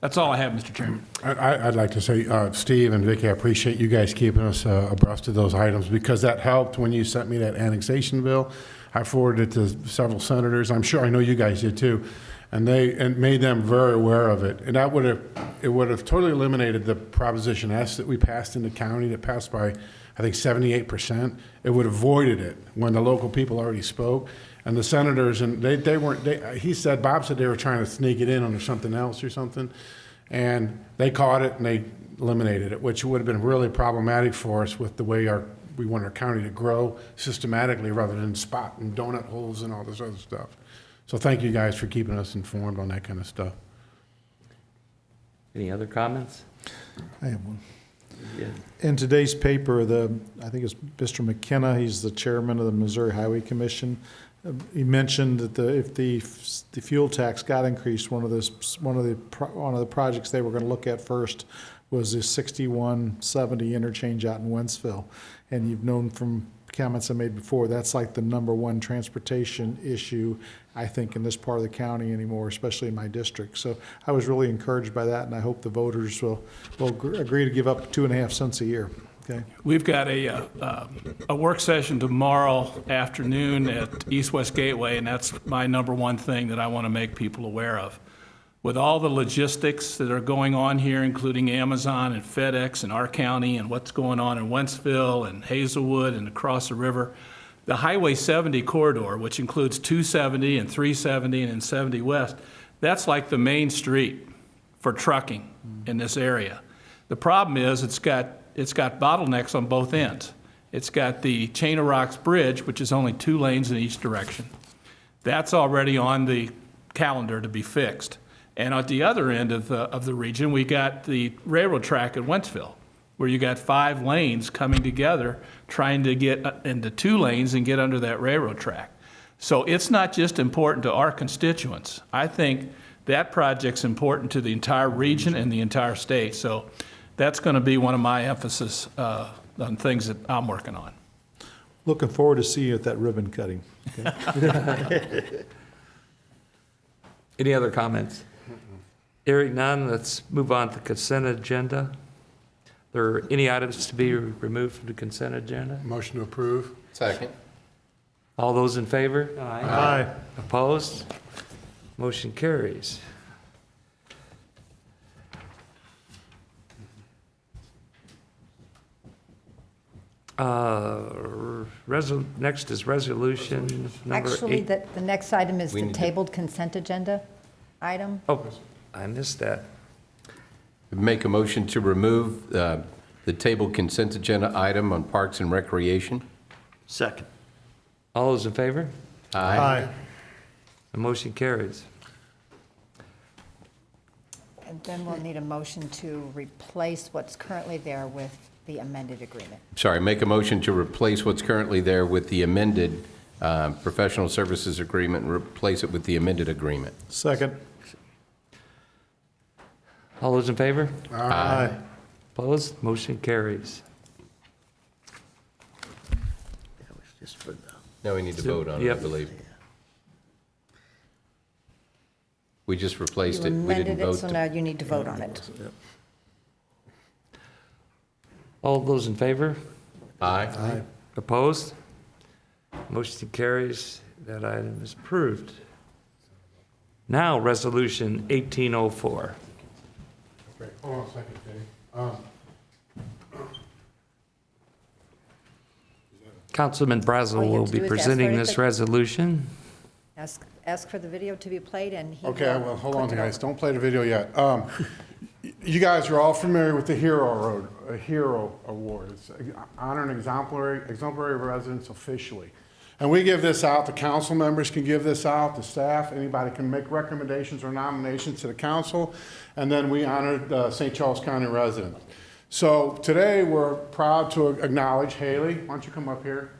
That's all I have, Mr. Chairman. I'd like to say, Steve and Vicki, I appreciate you guys keeping us abreast of those items, because that helped when you sent me that annexation bill. I forwarded it to several senators. I know you guys did too, and made them very aware of it. And it would have totally eliminated the Proposition S that we passed in the county, that passed by, I think, 78%. It would have avoided it when the local people already spoke. And the senators, and Bob said they were trying to sneak it in under something else or something, and they caught it and they eliminated it, which would have been really problematic for us with the way we want our county to grow systematically rather than spot and donut holes and all this other stuff. So thank you guys for keeping us informed on that kind of stuff. Any other comments? I have one. Yeah. In today's paper, I think it's Mr. McKenna, he's the chairman of the Missouri Highway Commission. He mentioned that if the fuel tax got increased, one of the projects they were going to look at first was the 6170 interchange out in Wentzville. And you've known from comments I made before, that's like the number one transportation issue, I think, in this part of the county anymore, especially in my district. So I was really encouraged by that, and I hope the voters will agree to give up 2.5 cents a year. Okay. We've got a work session tomorrow afternoon at East-West Gateway, and that's my number one thing that I want to make people aware of. With all the logistics that are going on here, including Amazon and FedEx in our county and what's going on in Wentzville and Hazelwood and across the river, the Highway 70 corridor, which includes 270 and 370 and 70 West, that's like the main street for trucking in this area. The problem is it's got bottlenecks on both ends. It's got the Chain of Rocks Bridge, which is only 2 lanes in each direction. That's already on the calendar to be fixed. And at the other end of the region, we got the railroad track at Wentzville, where you got 5 lanes coming together, trying to get into 2 lanes and get under that railroad track. So it's not just important to our constituents. I think that project's important to the entire region and the entire state. So that's going to be one of my emphasis on things that I'm working on. Looking forward to seeing you at that ribbon cutting. Okay. Any other comments? Hearing none, let's move on to the consent agenda. There are any items to be removed from the consent agenda? Motion to approve. Second. All those in favor? Aye. Opposed? Motion carries. Next is resolution number 8. Actually, the next item is We the need to- tabled consent agenda item. Oh, I missed that. Make a motion to remove the table consent agenda item on Parks and Recreation. Second. All those in favor? Aye. The motion carries. And then we'll need a motion to replace what's currently there with the amended agreement. Sorry, make a motion to replace what's currently there with the amended professional services agreement and replace it with the amended agreement. Second. All those in favor? Aye. Opposed? Motion carries. That was just for the. Now we need to vote on it, I Yep. believe. We just replaced You it. We didn't amended it, vote. so now you need to vote on it. All those in favor? Aye. Opposed? Motion carries. That item is approved. Now, Resolution 1804. Okay, hold on a second, Dave. Councilman All Brazel you will have to be do is ask presenting for it, this but- resolution. Ask for the video to be played, and he will. Okay, well, hold on, click it guys, over. don't play the video yet. You guys are all familiar with the Hero Award. It's honor and exemplary residents officially. And we give this out, the council members can give this out, the staff, anybody can make recommendations or nominations to the council, and then we honor the St. Charles County residents. So today, we're proud to acknowledge Haley. Why don't you come up here?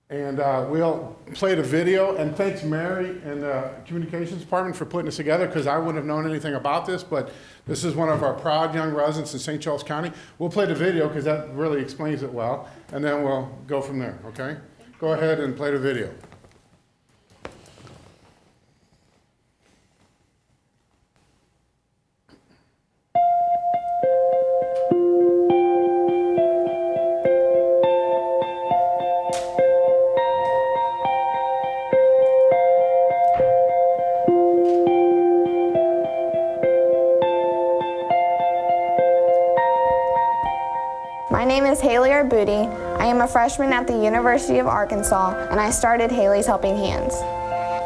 And we'll play the video, and thanks Mary and the Communications Department for putting this together, because I wouldn't have known anything about this, but this is one of our proud young residents in St. Charles County. We'll play the video, because that really explains it well, and then we'll go from there, okay? Go ahead and play the video. My name is Haley Arbuti. I am a freshman at the University of Arkansas, and I started Haley's Helping Hands.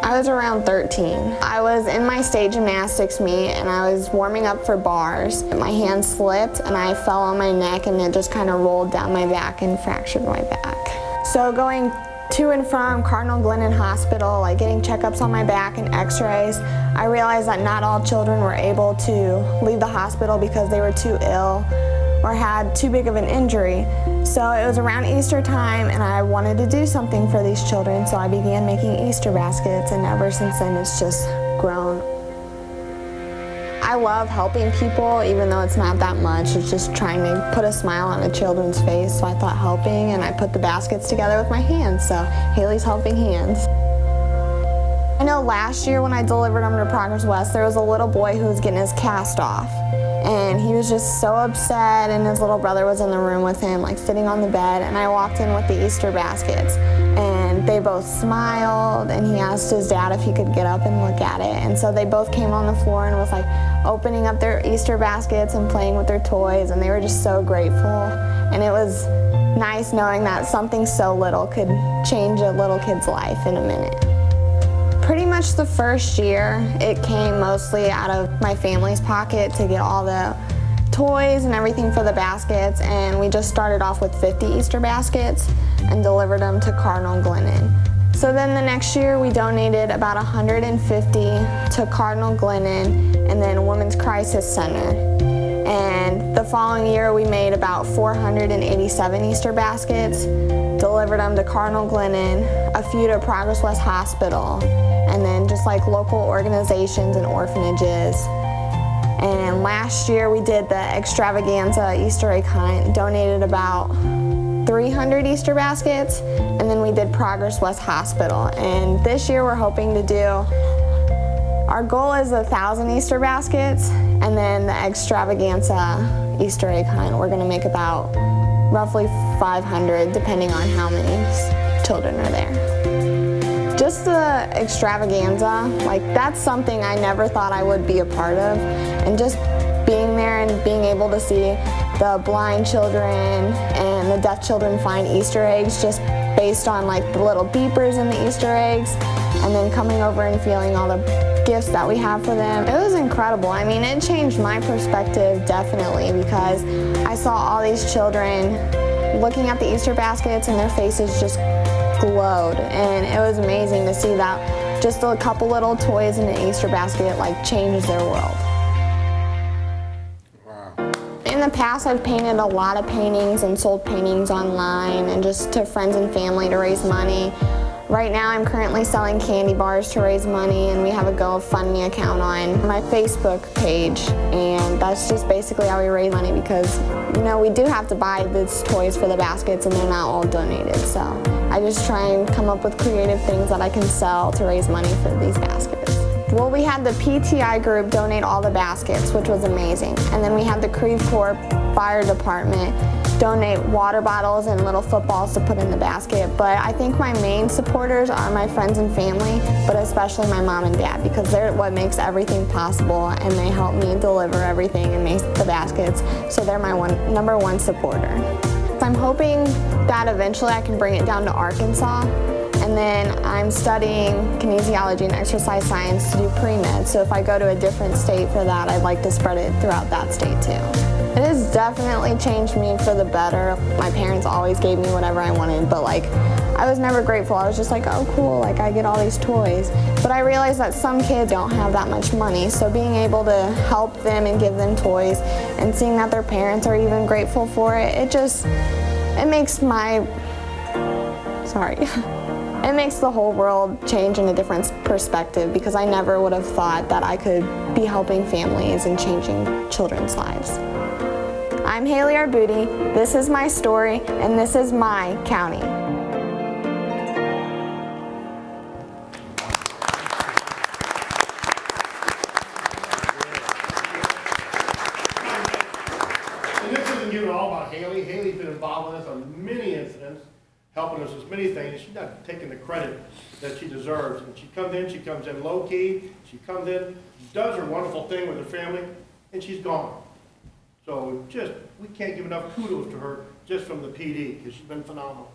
I was around 13. I was in my state gymnastics meet, and I was warming up for bars. My hand slipped, and I fell on my neck, and it just kind of rolled down my back and fractured my back. So going to and from Cardinal Glennon Hospital, like getting checkups on my back and x-rays, I realized that not all children were able to leave the hospital because they were too ill or had too big of an injury. So it was around Easter time, and I wanted to do something for these children, so I began making Easter baskets, and ever since then it's just grown. I I love helping people, even though it's not that much. It's just trying to put a smile on a children's face. So I thought helping, and I put the baskets together with my hands. So Haley's Helping Hands. I know last year when I delivered them to Progress West, there was a little boy who was getting his cast off. And he was just so upset, and his little brother was in the room with him, like sitting on the bed, and I walked in with the Easter baskets. And they both smiled, and he asked his dad if he could get up and look at it. And so they both came on the floor and was like opening up their Easter baskets and playing with their toys, and they were just so grateful. And it was nice knowing that something so little could change a little kid's life in a minute. Pretty much the first year, it came mostly out of my family's pocket to get all the toys and everything for the baskets, and we just started off with 50 Easter baskets and delivered them to Cardinal Glennon. So then the next year we donated about 150 to Cardinal Glennon and then Women's Crisis Center. And the following year we made about 487 Easter baskets, delivered them to Cardinal Glennon, a few to Progress West Hospital, and then just like local organizations and orphanages. And last year we did the extravaganza Easter egg hunt, donated about 300 Easter baskets, and then we did Progress West Hospital. And this year we're hoping to do, our goal is 1,000 Easter baskets, and then the extravaganza Easter egg hunt, we're gonna make about roughly 500, depending on how many children are there. Just the extravaganza, like that's something I never thought I would be a part of. And just being there and being able to see the blind children and the deaf children find Easter eggs just based on like the little beepers in the Easter eggs, and then coming over and feeling all the gifts that we have for them. It was incredible. I mean, it changed my perspective definitely, because I saw all these children looking at the Easter baskets and their faces just glowed, and it was amazing to see that just a couple little toys in an Easter basket like changes their world. Wow. In the past, I've painted a lot of paintings and sold paintings online and just to friends and family to raise money. Right now, I'm currently selling candy bars to raise money, and we have a GoFundMe account on my Facebook page, and that's just basically how we raise money, because you know we do have to buy these toys for the baskets and they're not all donated, so I just try and come up with creative things that I can sell to raise money for these baskets. Well, we had the PTI group donate all the baskets, which was amazing, and then we had the Creve Coeur Fire Department donate water bottles and little footballs to put in the basket. But I think my main supporters are my friends and family, but especially my mom and dad, because they're what makes everything possible, and they help me deliver everything and make the baskets, so they're my number one supporter. I'm hoping that eventually I can bring it down to Arkansas, and then I'm studying kinesiology and exercise science to do pre-med, so if I go to a different state for that, I'd like to spread it throughout that state too. It has definitely changed me for the better. My parents always gave me whatever I wanted, but like, I was never grateful. I was just like, oh cool, like I get all these toys. But I realized that some kids don't have that much money, so being able to help them and give them toys and seeing that their parents are even grateful for it, it makes it makes the whole world change in a different perspective, because I never would have thought that I could be helping families and changing children's lives. I'm Haley Arbuti, this is my story, and this is my county. And this isn't even all about Haley. Haley's been involved with us on many incidents, helping us with many things. She's not taking the credit that she deserves. When she comes in low-key, she comes in, does her wonderful thing with her family, and she's gone. So we can't give enough kudos to her just from the PD, because she's been phenomenal.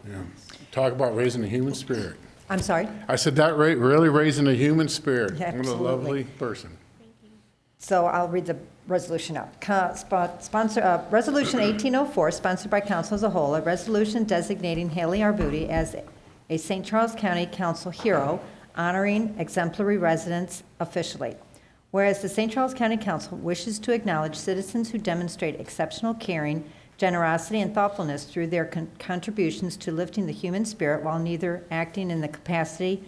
Yeah. Talk about raising the human spirit. I'm sorry? I said that really raising the human spirit. Yeah, what a lovely person. So I'll read the resolution out. Resolution 1804, sponsored by council as a whole, a resolution designating Haley Arbuti as a St. Charles County Council hero, honoring exemplary residents officially. Whereas the St. Charles County Council wishes to acknowledge citizens who demonstrate exceptional caring, generosity, and thoughtfulness through their contributions to lifting the human spirit while neither acting in the capacity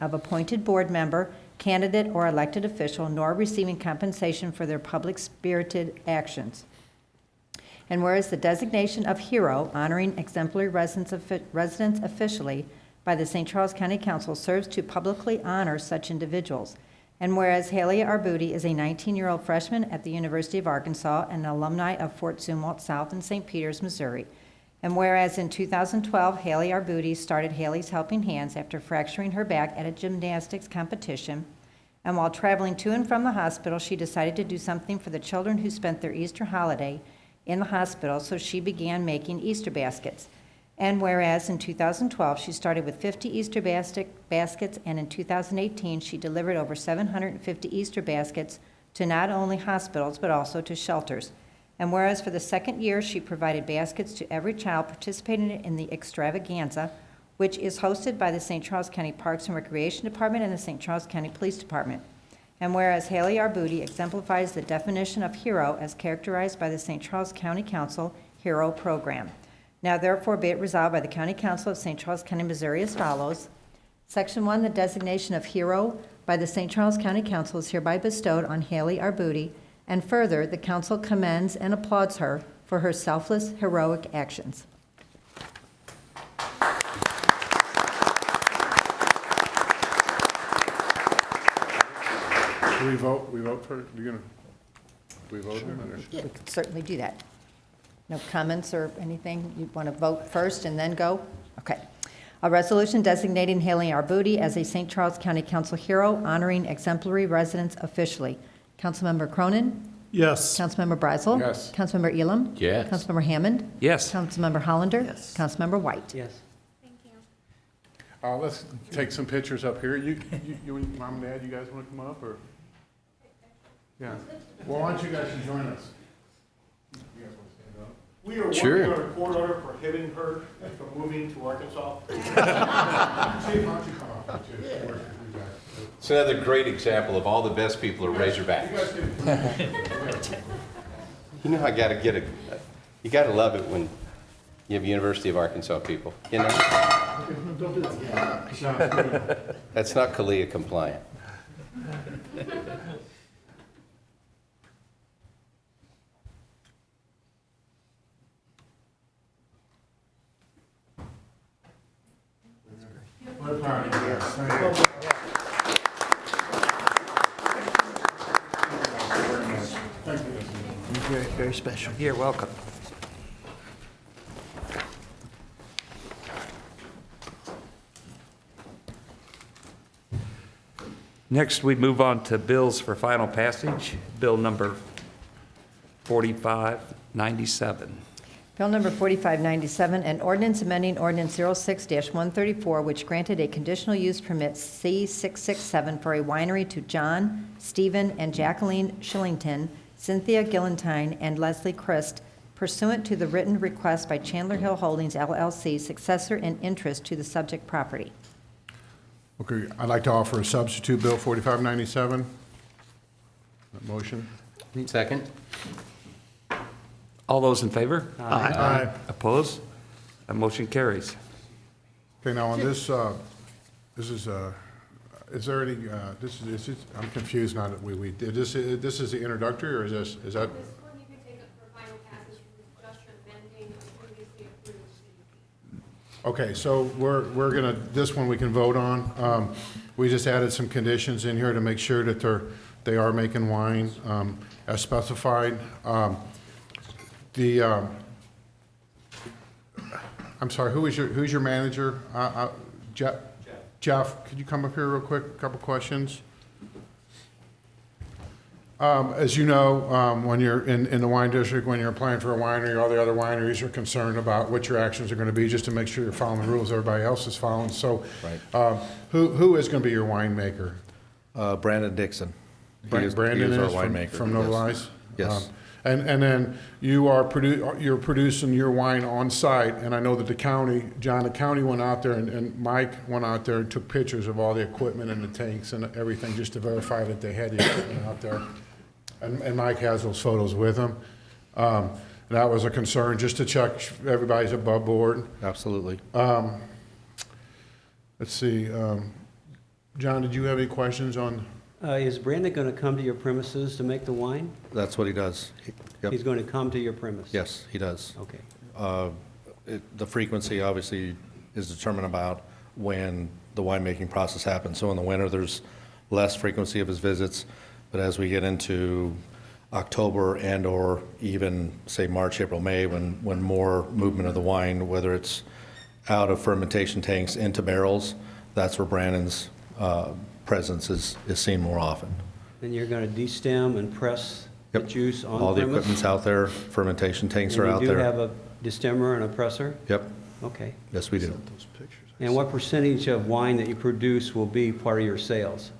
of appointed board member, candidate, or elected official, nor receiving compensation for their public-spirited actions. And whereas the designation of hero, honoring exemplary residents officially by the St. Charles County Council, serves to publicly honor such individuals. And whereas Haley Arbuti is a 19-year-old freshman at the University of Arkansas and an alumni of Fort Zumwalt South in St. Peters, Missouri. And whereas in 2012, Haley Arbuti started Haley's Helping Hands after fracturing her back at a gymnastics competition. And while traveling to and from the hospital, she decided to do something for the children who spent their Easter holiday in the hospital, so she began making Easter baskets. And whereas in 2012, she started with 50 Easter baskets, and in 2018, she delivered over 750 Easter baskets to not only hospitals, but also to shelters. And whereas for the second year, she provided baskets to every child participating in the extravaganza, which is hosted by the St. Charles County Parks and Recreation Department and the St. Charles County Police Department. And whereas Haley Arbuti exemplifies the definition of hero as characterized by the St. Charles County Council Hero Program. Now therefore be it resolved by the County Council of St. Charles County, Missouri as follows. Section 1, the designation of hero by the St. Charles County Council is hereby bestowed on Haley Arbuti, and further, the council commends and applauds her for her selfless, heroic actions. Do we vote? We vote for, we vote? Yeah, we could certainly do that. No comments or anything? You want to vote first and then go? Okay. A resolution designating Haley Arbuti as a St. Charles County Council hero, honoring exemplary residents officially. Councilmember Cronin? Yes. Councilmember Brazel? Yes. Councilmember Elam? Yes. Councilmember Hammond? Yes. Councilmember Hollander? Yes. Councilmember White? Yes. Let's take some pictures up here. You, Mom and Dad, you guys want to come up, or? Yeah. Well, why don't you guys join us? You guys want to stand up? We are Sure. working on a court order prohibiting her from moving to Arkansas. Chief, why don't you come up too? It's another great example of all the best people are Razorbacks. You know, you gotta love it when you have University of Arkansas people, you know? Don't do that. That's not CALEA compliant. What a party. Thank you. Very, very special. You're welcome. Next, we move on to bills for final passage. Bill number 4597. Bill number 4597, an ordinance amending ordinance 06-134, which granted a conditional use permit C667 for a winery to John, Stephen, and Jacqueline Shillington, Cynthia Gillentine, and Leslie Christ, pursuant to the written request by Chandler Hill Holdings, LLC, successor in interest to the subject property. Okay, I'd like to offer a substitute bill 4597. Motion? Second? All those in favor? Aye. Opposed? That motion carries. Okay, now on this, is there any, I'm confused now that we did this is the introductory, or is that? This one you can take up for final passage, just amending a previously approved CUP. Okay, so we're gonna, this one we can vote on. We just added some conditions in here to make sure that they are making wine, as specified. I'm sorry, who's your manager? Jeff? Jeff, could you come up here real quick? A couple questions. As you know, when you're in the wine district, when you're applying for a winery, all the other wineries are concerned about what your actions are going to be, just to make sure you're following the rules everybody else is following. So, Right. who is going to be your winemaker? Brandon Dixon. Brandon he is our winemaker. from No Lies? Yes. And then you're producing your wine on site, and I know that the county went out there, and Mike went out there and took pictures of all the equipment and the tanks and everything, just to verify that they had the equipment out there. And Mike has those photos with him. That was a concern, just to check everybody's above board. Absolutely. Let's see. John, did you have any questions on? Is Brandon going to come to your premises to make the wine? That's what he does. Yep. He's going to come to your premise? Yes, he does. Okay. The frequency obviously is determined about when the winemaking process happens. So in the winter, there's less frequency of his visits, but as we get into October and or even say March, April, May, when more movement of the wine, whether it's out of fermentation tanks into barrels, that's where Brandon's presence is seen more often. And you're going to destem and press the juice on All the premise? equipment's out there, fermentation tanks And are out you do there. have a destemmer and a presser? Yep. Okay. Yes, we do. And what percentage of wine that you produce will be part of your sales?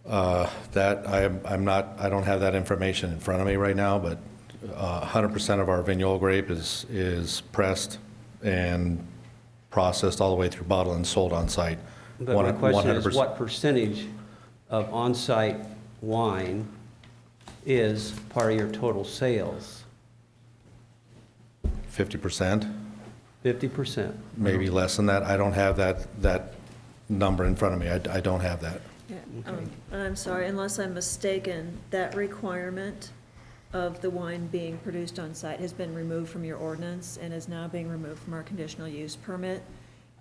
That I don't have that information in front of me right now, but 100% of our Vignola grape is pressed and processed all the way through bottle and sold on site. But my question is, 100%. what percentage of on-site wine is part of your total sales? 50%, 50%? maybe less than that. I don't have that number in front of me. I don't have that. Yeah, I'm sorry, unless I'm mistaken, that requirement of the wine being produced on site has been removed from your ordinance and is now being removed from our conditional use permit.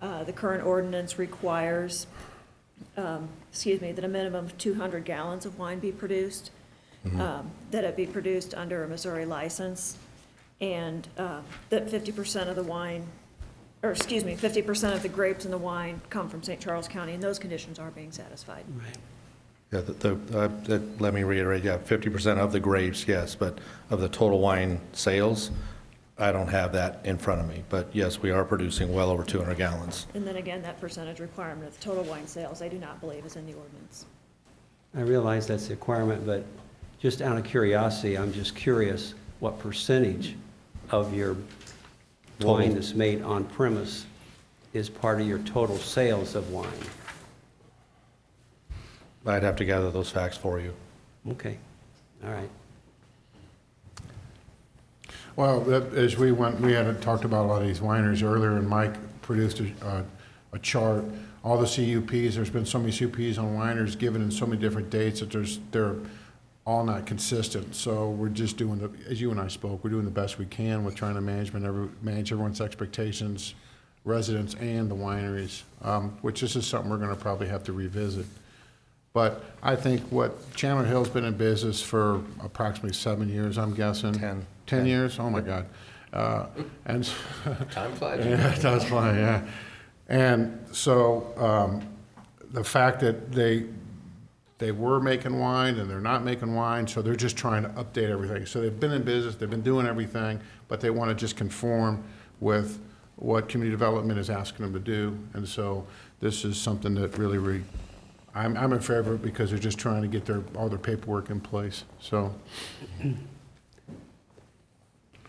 The current ordinance requires, that a minimum of 200 gallons of wine be produced, that it be produced under a Missouri license, and that 50% of the wine, 50% of the grapes in the wine come from St. Charles County, and those conditions are being satisfied. Right. Yeah, let me reiterate, 50% of the grapes, yes, but of the total wine sales, I don't have that in front of me. But yes, we are producing well over 200 gallons. And then again, that percentage requirement of the total wine sales, I do not believe is in the ordinance. I realize that's a requirement, but just out of curiosity, I'm just curious what percentage of your wine that's made on premise is part of your total sales of wine? I'd have to gather those facts for you. Okay, all right. Well, as we had talked about a lot of these wineries earlier, and Mike produced a chart. All the CUPs, there's been so many CUPs on wineries given in so many different dates that they're all not consistent. So we're just doing, as you and I spoke, we're doing the best we can with trying to manage everyone's expectations, residents and the wineries, which this is something we're going to probably have to revisit. But I think Chandler Hill's been in business for approximately 7 years, I'm guessing. 10 years? Oh, my God. And Time flies. Yeah, it does fly, yeah. And so the fact that they were making wine and they're not making wine, so they're just trying to update everything. So they've been in business, they've been doing everything, but they want to just conform with what community development is asking them to do. And so this is something that really I'm in favor of it because they're just trying to get all their paperwork in place. So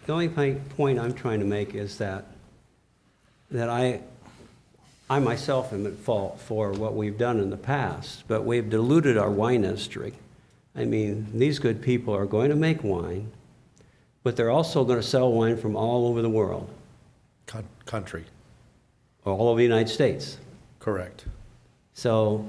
The only point I'm trying to make is that I myself am at fault for what we've done in the past, but we've diluted our wine industry. I mean, these good people are going to make wine, but they're also going to sell wine from all over the world. Country. All over the United States. Correct. So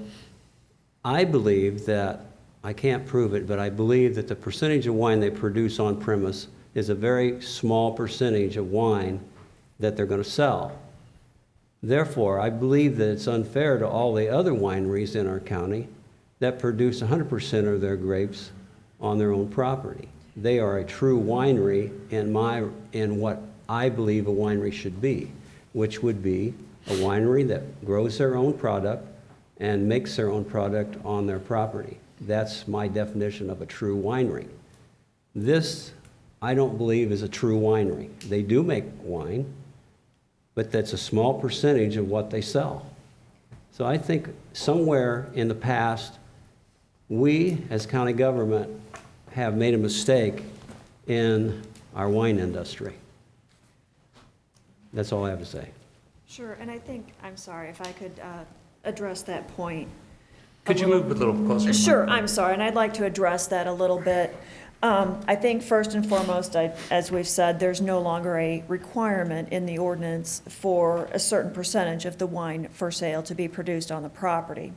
I believe that, I can't prove it, but I believe that the percentage of wine they produce on premise is a very small percentage of wine that they're going to sell. Therefore, I believe that it's unfair to all the other wineries in our county that produce 100% of their grapes on their own property. They are a true winery in what I believe a winery should be, which would be a winery that grows their own product and makes their own product on their property. That's my definition of a true winery. This, I don't believe, is a true winery. They do make wine, but that's a small percentage of what they sell. So I think somewhere in the past, we as county government have made a mistake in our wine industry. That's all I have to say. Sure, and I think, I'm sorry, if I could address that point. Could you move a little closer? Sure, I'm sorry, and I'd like to address that a little bit. I think first and foremost, as we've said, there's no longer a requirement in the ordinance for a certain percentage of the wine for sale to be produced on the property.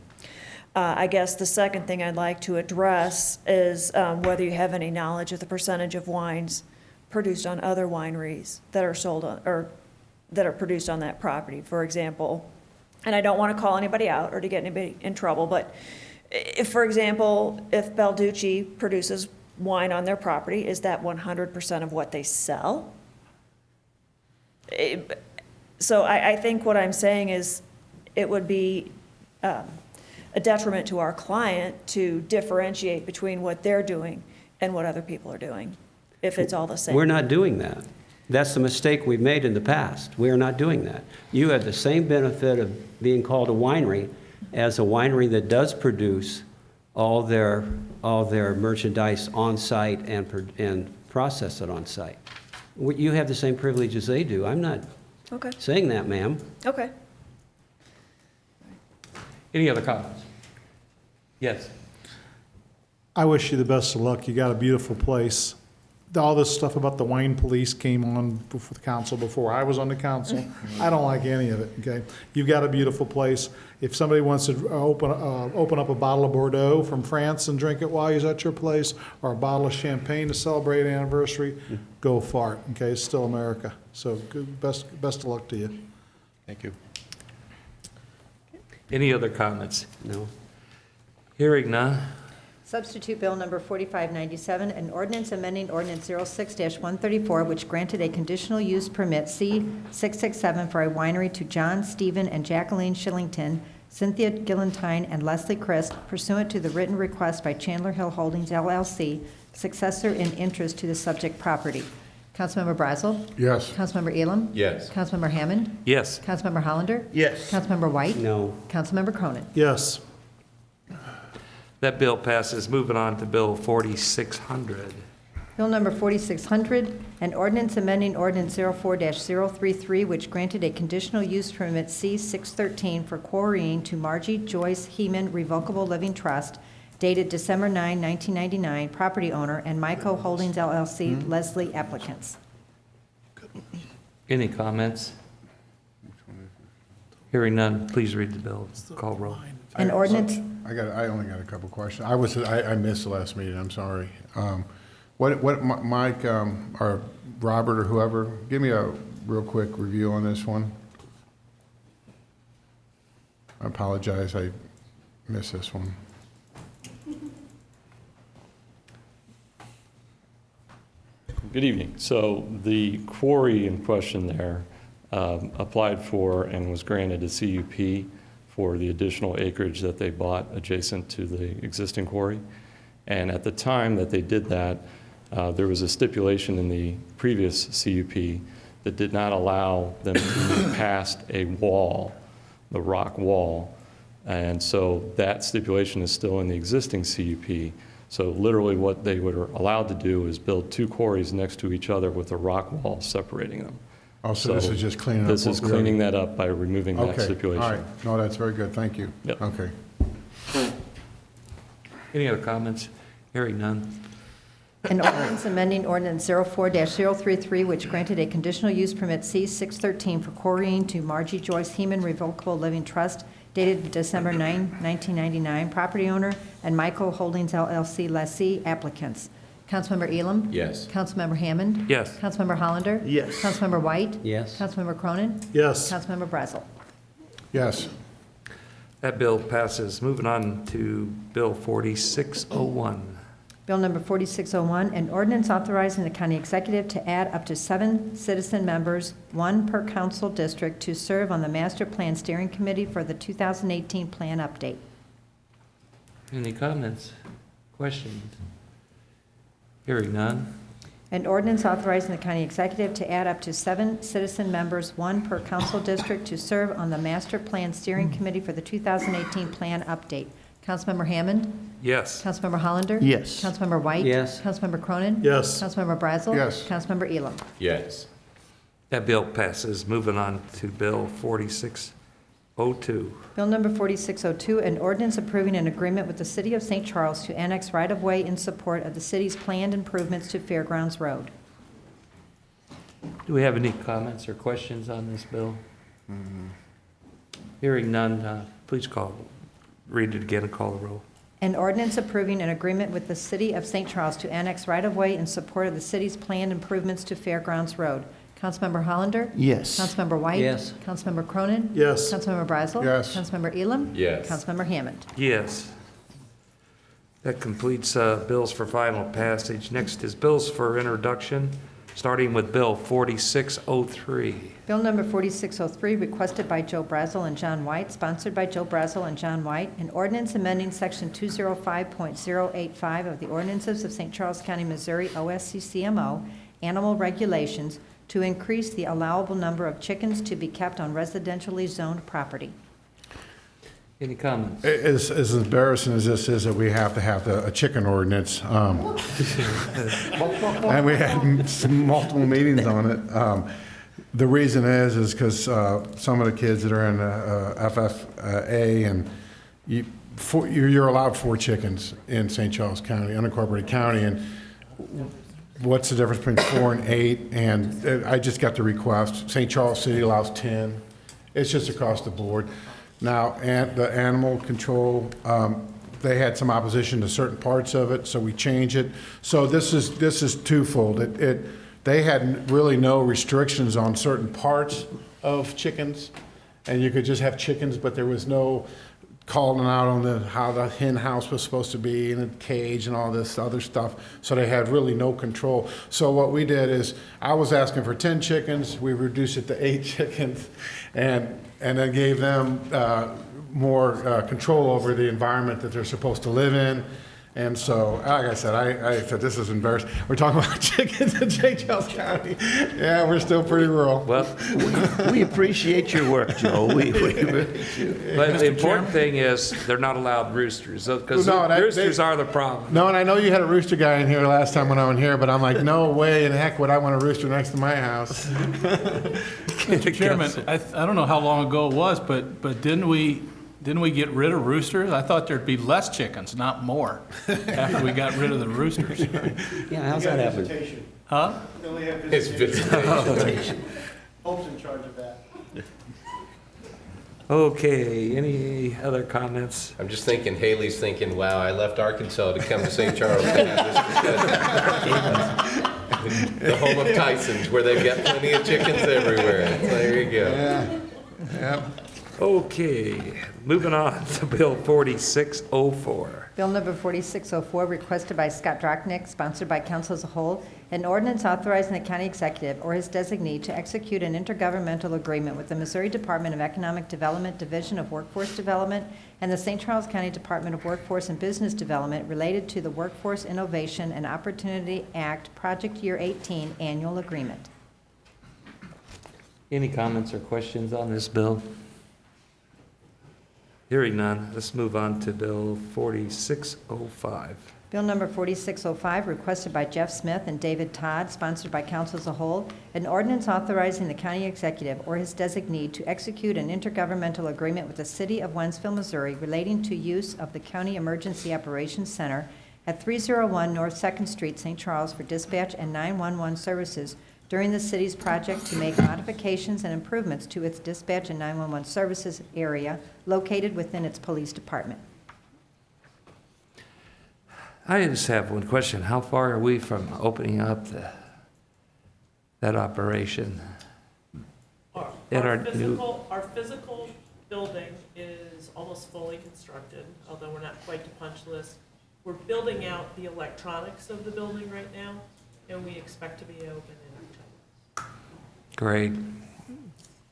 I guess the second thing I'd like to address is whether you have any knowledge of the percentage of wines produced on other wineries that are sold on, or that are produced on that property. For example, and I don't want to call anybody out or to get anybody in trouble, but if, for example, if Balducci produces wine on their property, is that 100% of what they sell? So I think what I'm saying is it would be a detriment to our client to differentiate between what they're doing and what other people are doing, if it's all the same. We're not doing that. That's the mistake we've made in the past. We are not doing that. You have the same benefit of being called a winery as a winery that does produce all their merchandise on site and process it on site. You have the same privilege as they do. I'm not Okay. saying that, ma'am. Okay. Any other comments? Yes. I wish you the best of luck. You got a beautiful place. All this stuff about the wine police came on before the council before I was on the council. I don't like any of it, okay? You've got a beautiful place. If somebody wants to open up a bottle of Bordeaux from France and drink it while he's at your place, or a bottle of champagne to celebrate an anniversary, go for it, okay? It's still America. So best of luck to you. Thank you. Any other comments? No. Hearing none. Substitute Bill Number 4597, an ordinance amending Ordinance 06-134, which granted a conditional use permit C-667 for a winery to John, Stephen, and Jacqueline Shillington, Cynthia Gillentine, and Leslie Christ pursuant to the written request by Chandler Hill Holdings, LLC, successor in interest to the subject property. Councilmember Brazel? Yes. Councilmember Elam? Yes. Councilmember Hammond? Yes. Councilmember Hollander? Yes. Councilmember White? No. Councilmember Cronin? Yes. That bill passes. Moving on to Bill 4600. Bill number 4600, an ordinance amending Ordinance 04-033, which granted a conditional use permit C-613 for quarrying to Margie Joyce Heeman Revocable Living Trust, dated December 9, 1999, property owner, and Myco Holdings LLC, Leslie applicants. Any comments? Hearing none, please read the bill. Call roll. An ordinance, I only got a couple questions. I missed the last meeting, I'm sorry. Mike, or Robert, or whoever, give me a real quick review on this one. I apologize, I missed this one. Good evening. So the quarry in question there applied for and was granted a CUP for the additional acreage that they bought adjacent to the existing quarry. And at the time that they did that, there was a stipulation in the previous CUP that did not allow them to move past a wall, the rock wall. And so that stipulation is still in the existing CUP. So literally what they were allowed to do is build two quarries next to each other with a rock wall separating them. Oh, so this is just cleaning up. This is cleaning that up by removing that stipulation. All right. No, that's very good. Thank you. Yep. Okay. Any other comments? Hearing none. an ordinance amending Ordinance 04-033, which granted a conditional use permit C-613 for quarrying to Margie Joyce Heeman Revocable Living Trust, dated December 9, 1999, property owner, and Myco Holdings LLC lessee applicants. Councilmember Elam? Yes. Councilmember Hammond? Yes. Councilmember Hollander? Yes. Councilmember White? Yes. Councilmember Cronin? Yes. Councilmember Brazel? Yes. That bill passes. Moving on to Bill 4601. Bill number 4601, an ordinance authorizing the county executive to add up to 7 citizen members, 1 per council district, to serve on the Master Plan Steering Committee for the 2018 plan update. Any comments, questions? Hearing none. An ordinance authorizing the county executive to add up to 7 citizen members, 1 per council district, to serve on the Master Plan Steering Committee for the 2018 plan update. Councilmember Hammond? Yes. Councilmember Hollander? Yes. Councilmember White? Yes. Councilmember Cronin? Yes. Councilmember Brazel? Yes. Councilmember Elam? Yes. That bill passes. Moving on to Bill 4602. Bill number 4602, an ordinance approving an agreement with the City of St. Charles to annex right-of-way in support of the city's planned improvements to Fairgrounds Road. Do we have any comments or questions on this bill? Hearing none, please call read it again and call the roll. An ordinance approving an agreement with the City of St. Charles to annex right-of-way in support of the city's planned improvements to Fairgrounds Road. Councilmember Hollander? Yes. Councilmember White? Yes. Councilmember Cronin? Yes. Councilmember Brazel? Yes. Councilmember Elam? Yes. Councilmember Hammond? Yes. That completes bills for final passage. Next is bills for introduction, starting with Bill 4603. Bill number 4603, requested by Joe Brazel and John White, sponsored by Joe Brazel and John White, an ordinance amending Section 205.085 of the Ordinances of St. Charles County, Missouri, OSCCMO, Animal Regulations, to increase the allowable number of chickens to be kept on residentially zoned property. Any comments? As embarrassing as this is, that we have to have a chicken ordinance, and we had multiple meetings on it. The reason is because some of the kids that are in FFA, and you're allowed 4 chickens in St. Charles County, unincorporated county, and what's the difference between 4 and 8? And I just got the request. St. Charles City allows 10. It's just across the board. Now, and the animal control, they had some opposition to certain parts of it, so we changed it. So this is twofold. They had really no restrictions on certain parts of chickens, and you could just have chickens, but there was no calling out on how the hen house was supposed to be in a cage and all this other stuff. So they had really no control. So what we did is, I was asking for 10 chickens. We reduced it to 8 chickens, and then gave them more control over the environment that they're supposed to live in. And so, like I said, I said this is embarrassing. We're talking about chickens in St. Charles County. Yeah, we're still pretty rural. Well, We appreciate your work, Joe. We really do. but the important thing is they're not allowed roosters, because No, roosters are the problem. No, and I know you had a rooster guy in here last time when I was here, but I'm like, no way in heck would I want a rooster next to my house. Mr. Chairman, I don't know how long ago it was, but didn't we get rid of roosters? I thought there'd be less chickens, not more, after we got rid of the roosters. Yeah, how's that happen? Huh? It's visitation. Hope's in charge of that. Okay, any other comments? I'm just thinking, Haley's thinking, wow, I left Arkansas to come to St. Charles to have this discussion. The home of Tyson's, where they've got plenty of chickens everywhere. There you go. Yeah. Okay, moving on to Bill 4604. Bill number 4604, requested by Scott Drocknick, sponsored by council as a whole, an ordinance authorizing the county executive or his designee to execute an intergovernmental agreement with the Missouri Department of Economic Development, Division of Workforce Development, and the St. Charles County Department of Workforce and Business Development related to the Workforce Innovation and Opportunity Act Project Year 18 Annual Agreement. Any comments or questions on this bill? Hearing none, let's move on to Bill 4605. Bill number 4605, requested by Jeff Smith and David Todd, sponsored by council as a whole, an ordinance authorizing the county executive or his designee to execute an intergovernmental agreement with the city of Wentzville, Missouri relating to use of the County Emergency Operations Center at 301 North 2nd Street, St. Charles, for dispatch and 911 services during the city's project to make modifications and improvements to its dispatch and 911 services area located within its police department. I just have one question. How far are we from opening up that operation? Our physical building is almost fully constructed, although we're not quite to punch list. We're building out the electronics of the building right now, and we expect to be open in October. Great.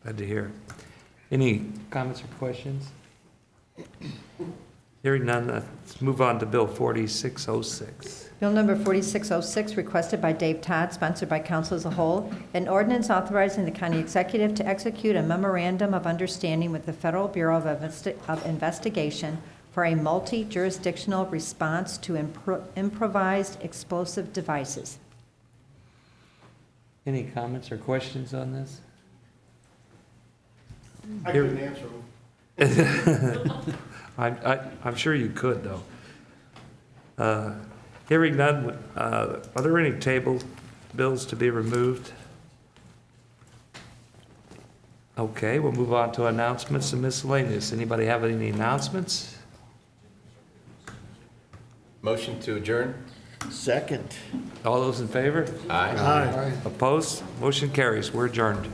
Glad to hear. Any comments or questions? Hearing none, let's move on to Bill 4606. Bill number 4606, requested by Dave Todd, sponsored by council as a whole, an ordinance authorizing the county executive to execute a memorandum of understanding with the Federal Bureau of Investigation for a multi-jurisdictional response to improvised explosive devices. Any comments or questions on this? I couldn't answer them. I'm sure you could, though. Hearing none, are there any table bills to be removed? Okay, we'll move on to announcements and miscellaneous. Anybody have any announcements? Motion to adjourn? Second. All those in favor? Aye. Aye. Opposed? Motion carries. We're adjourned.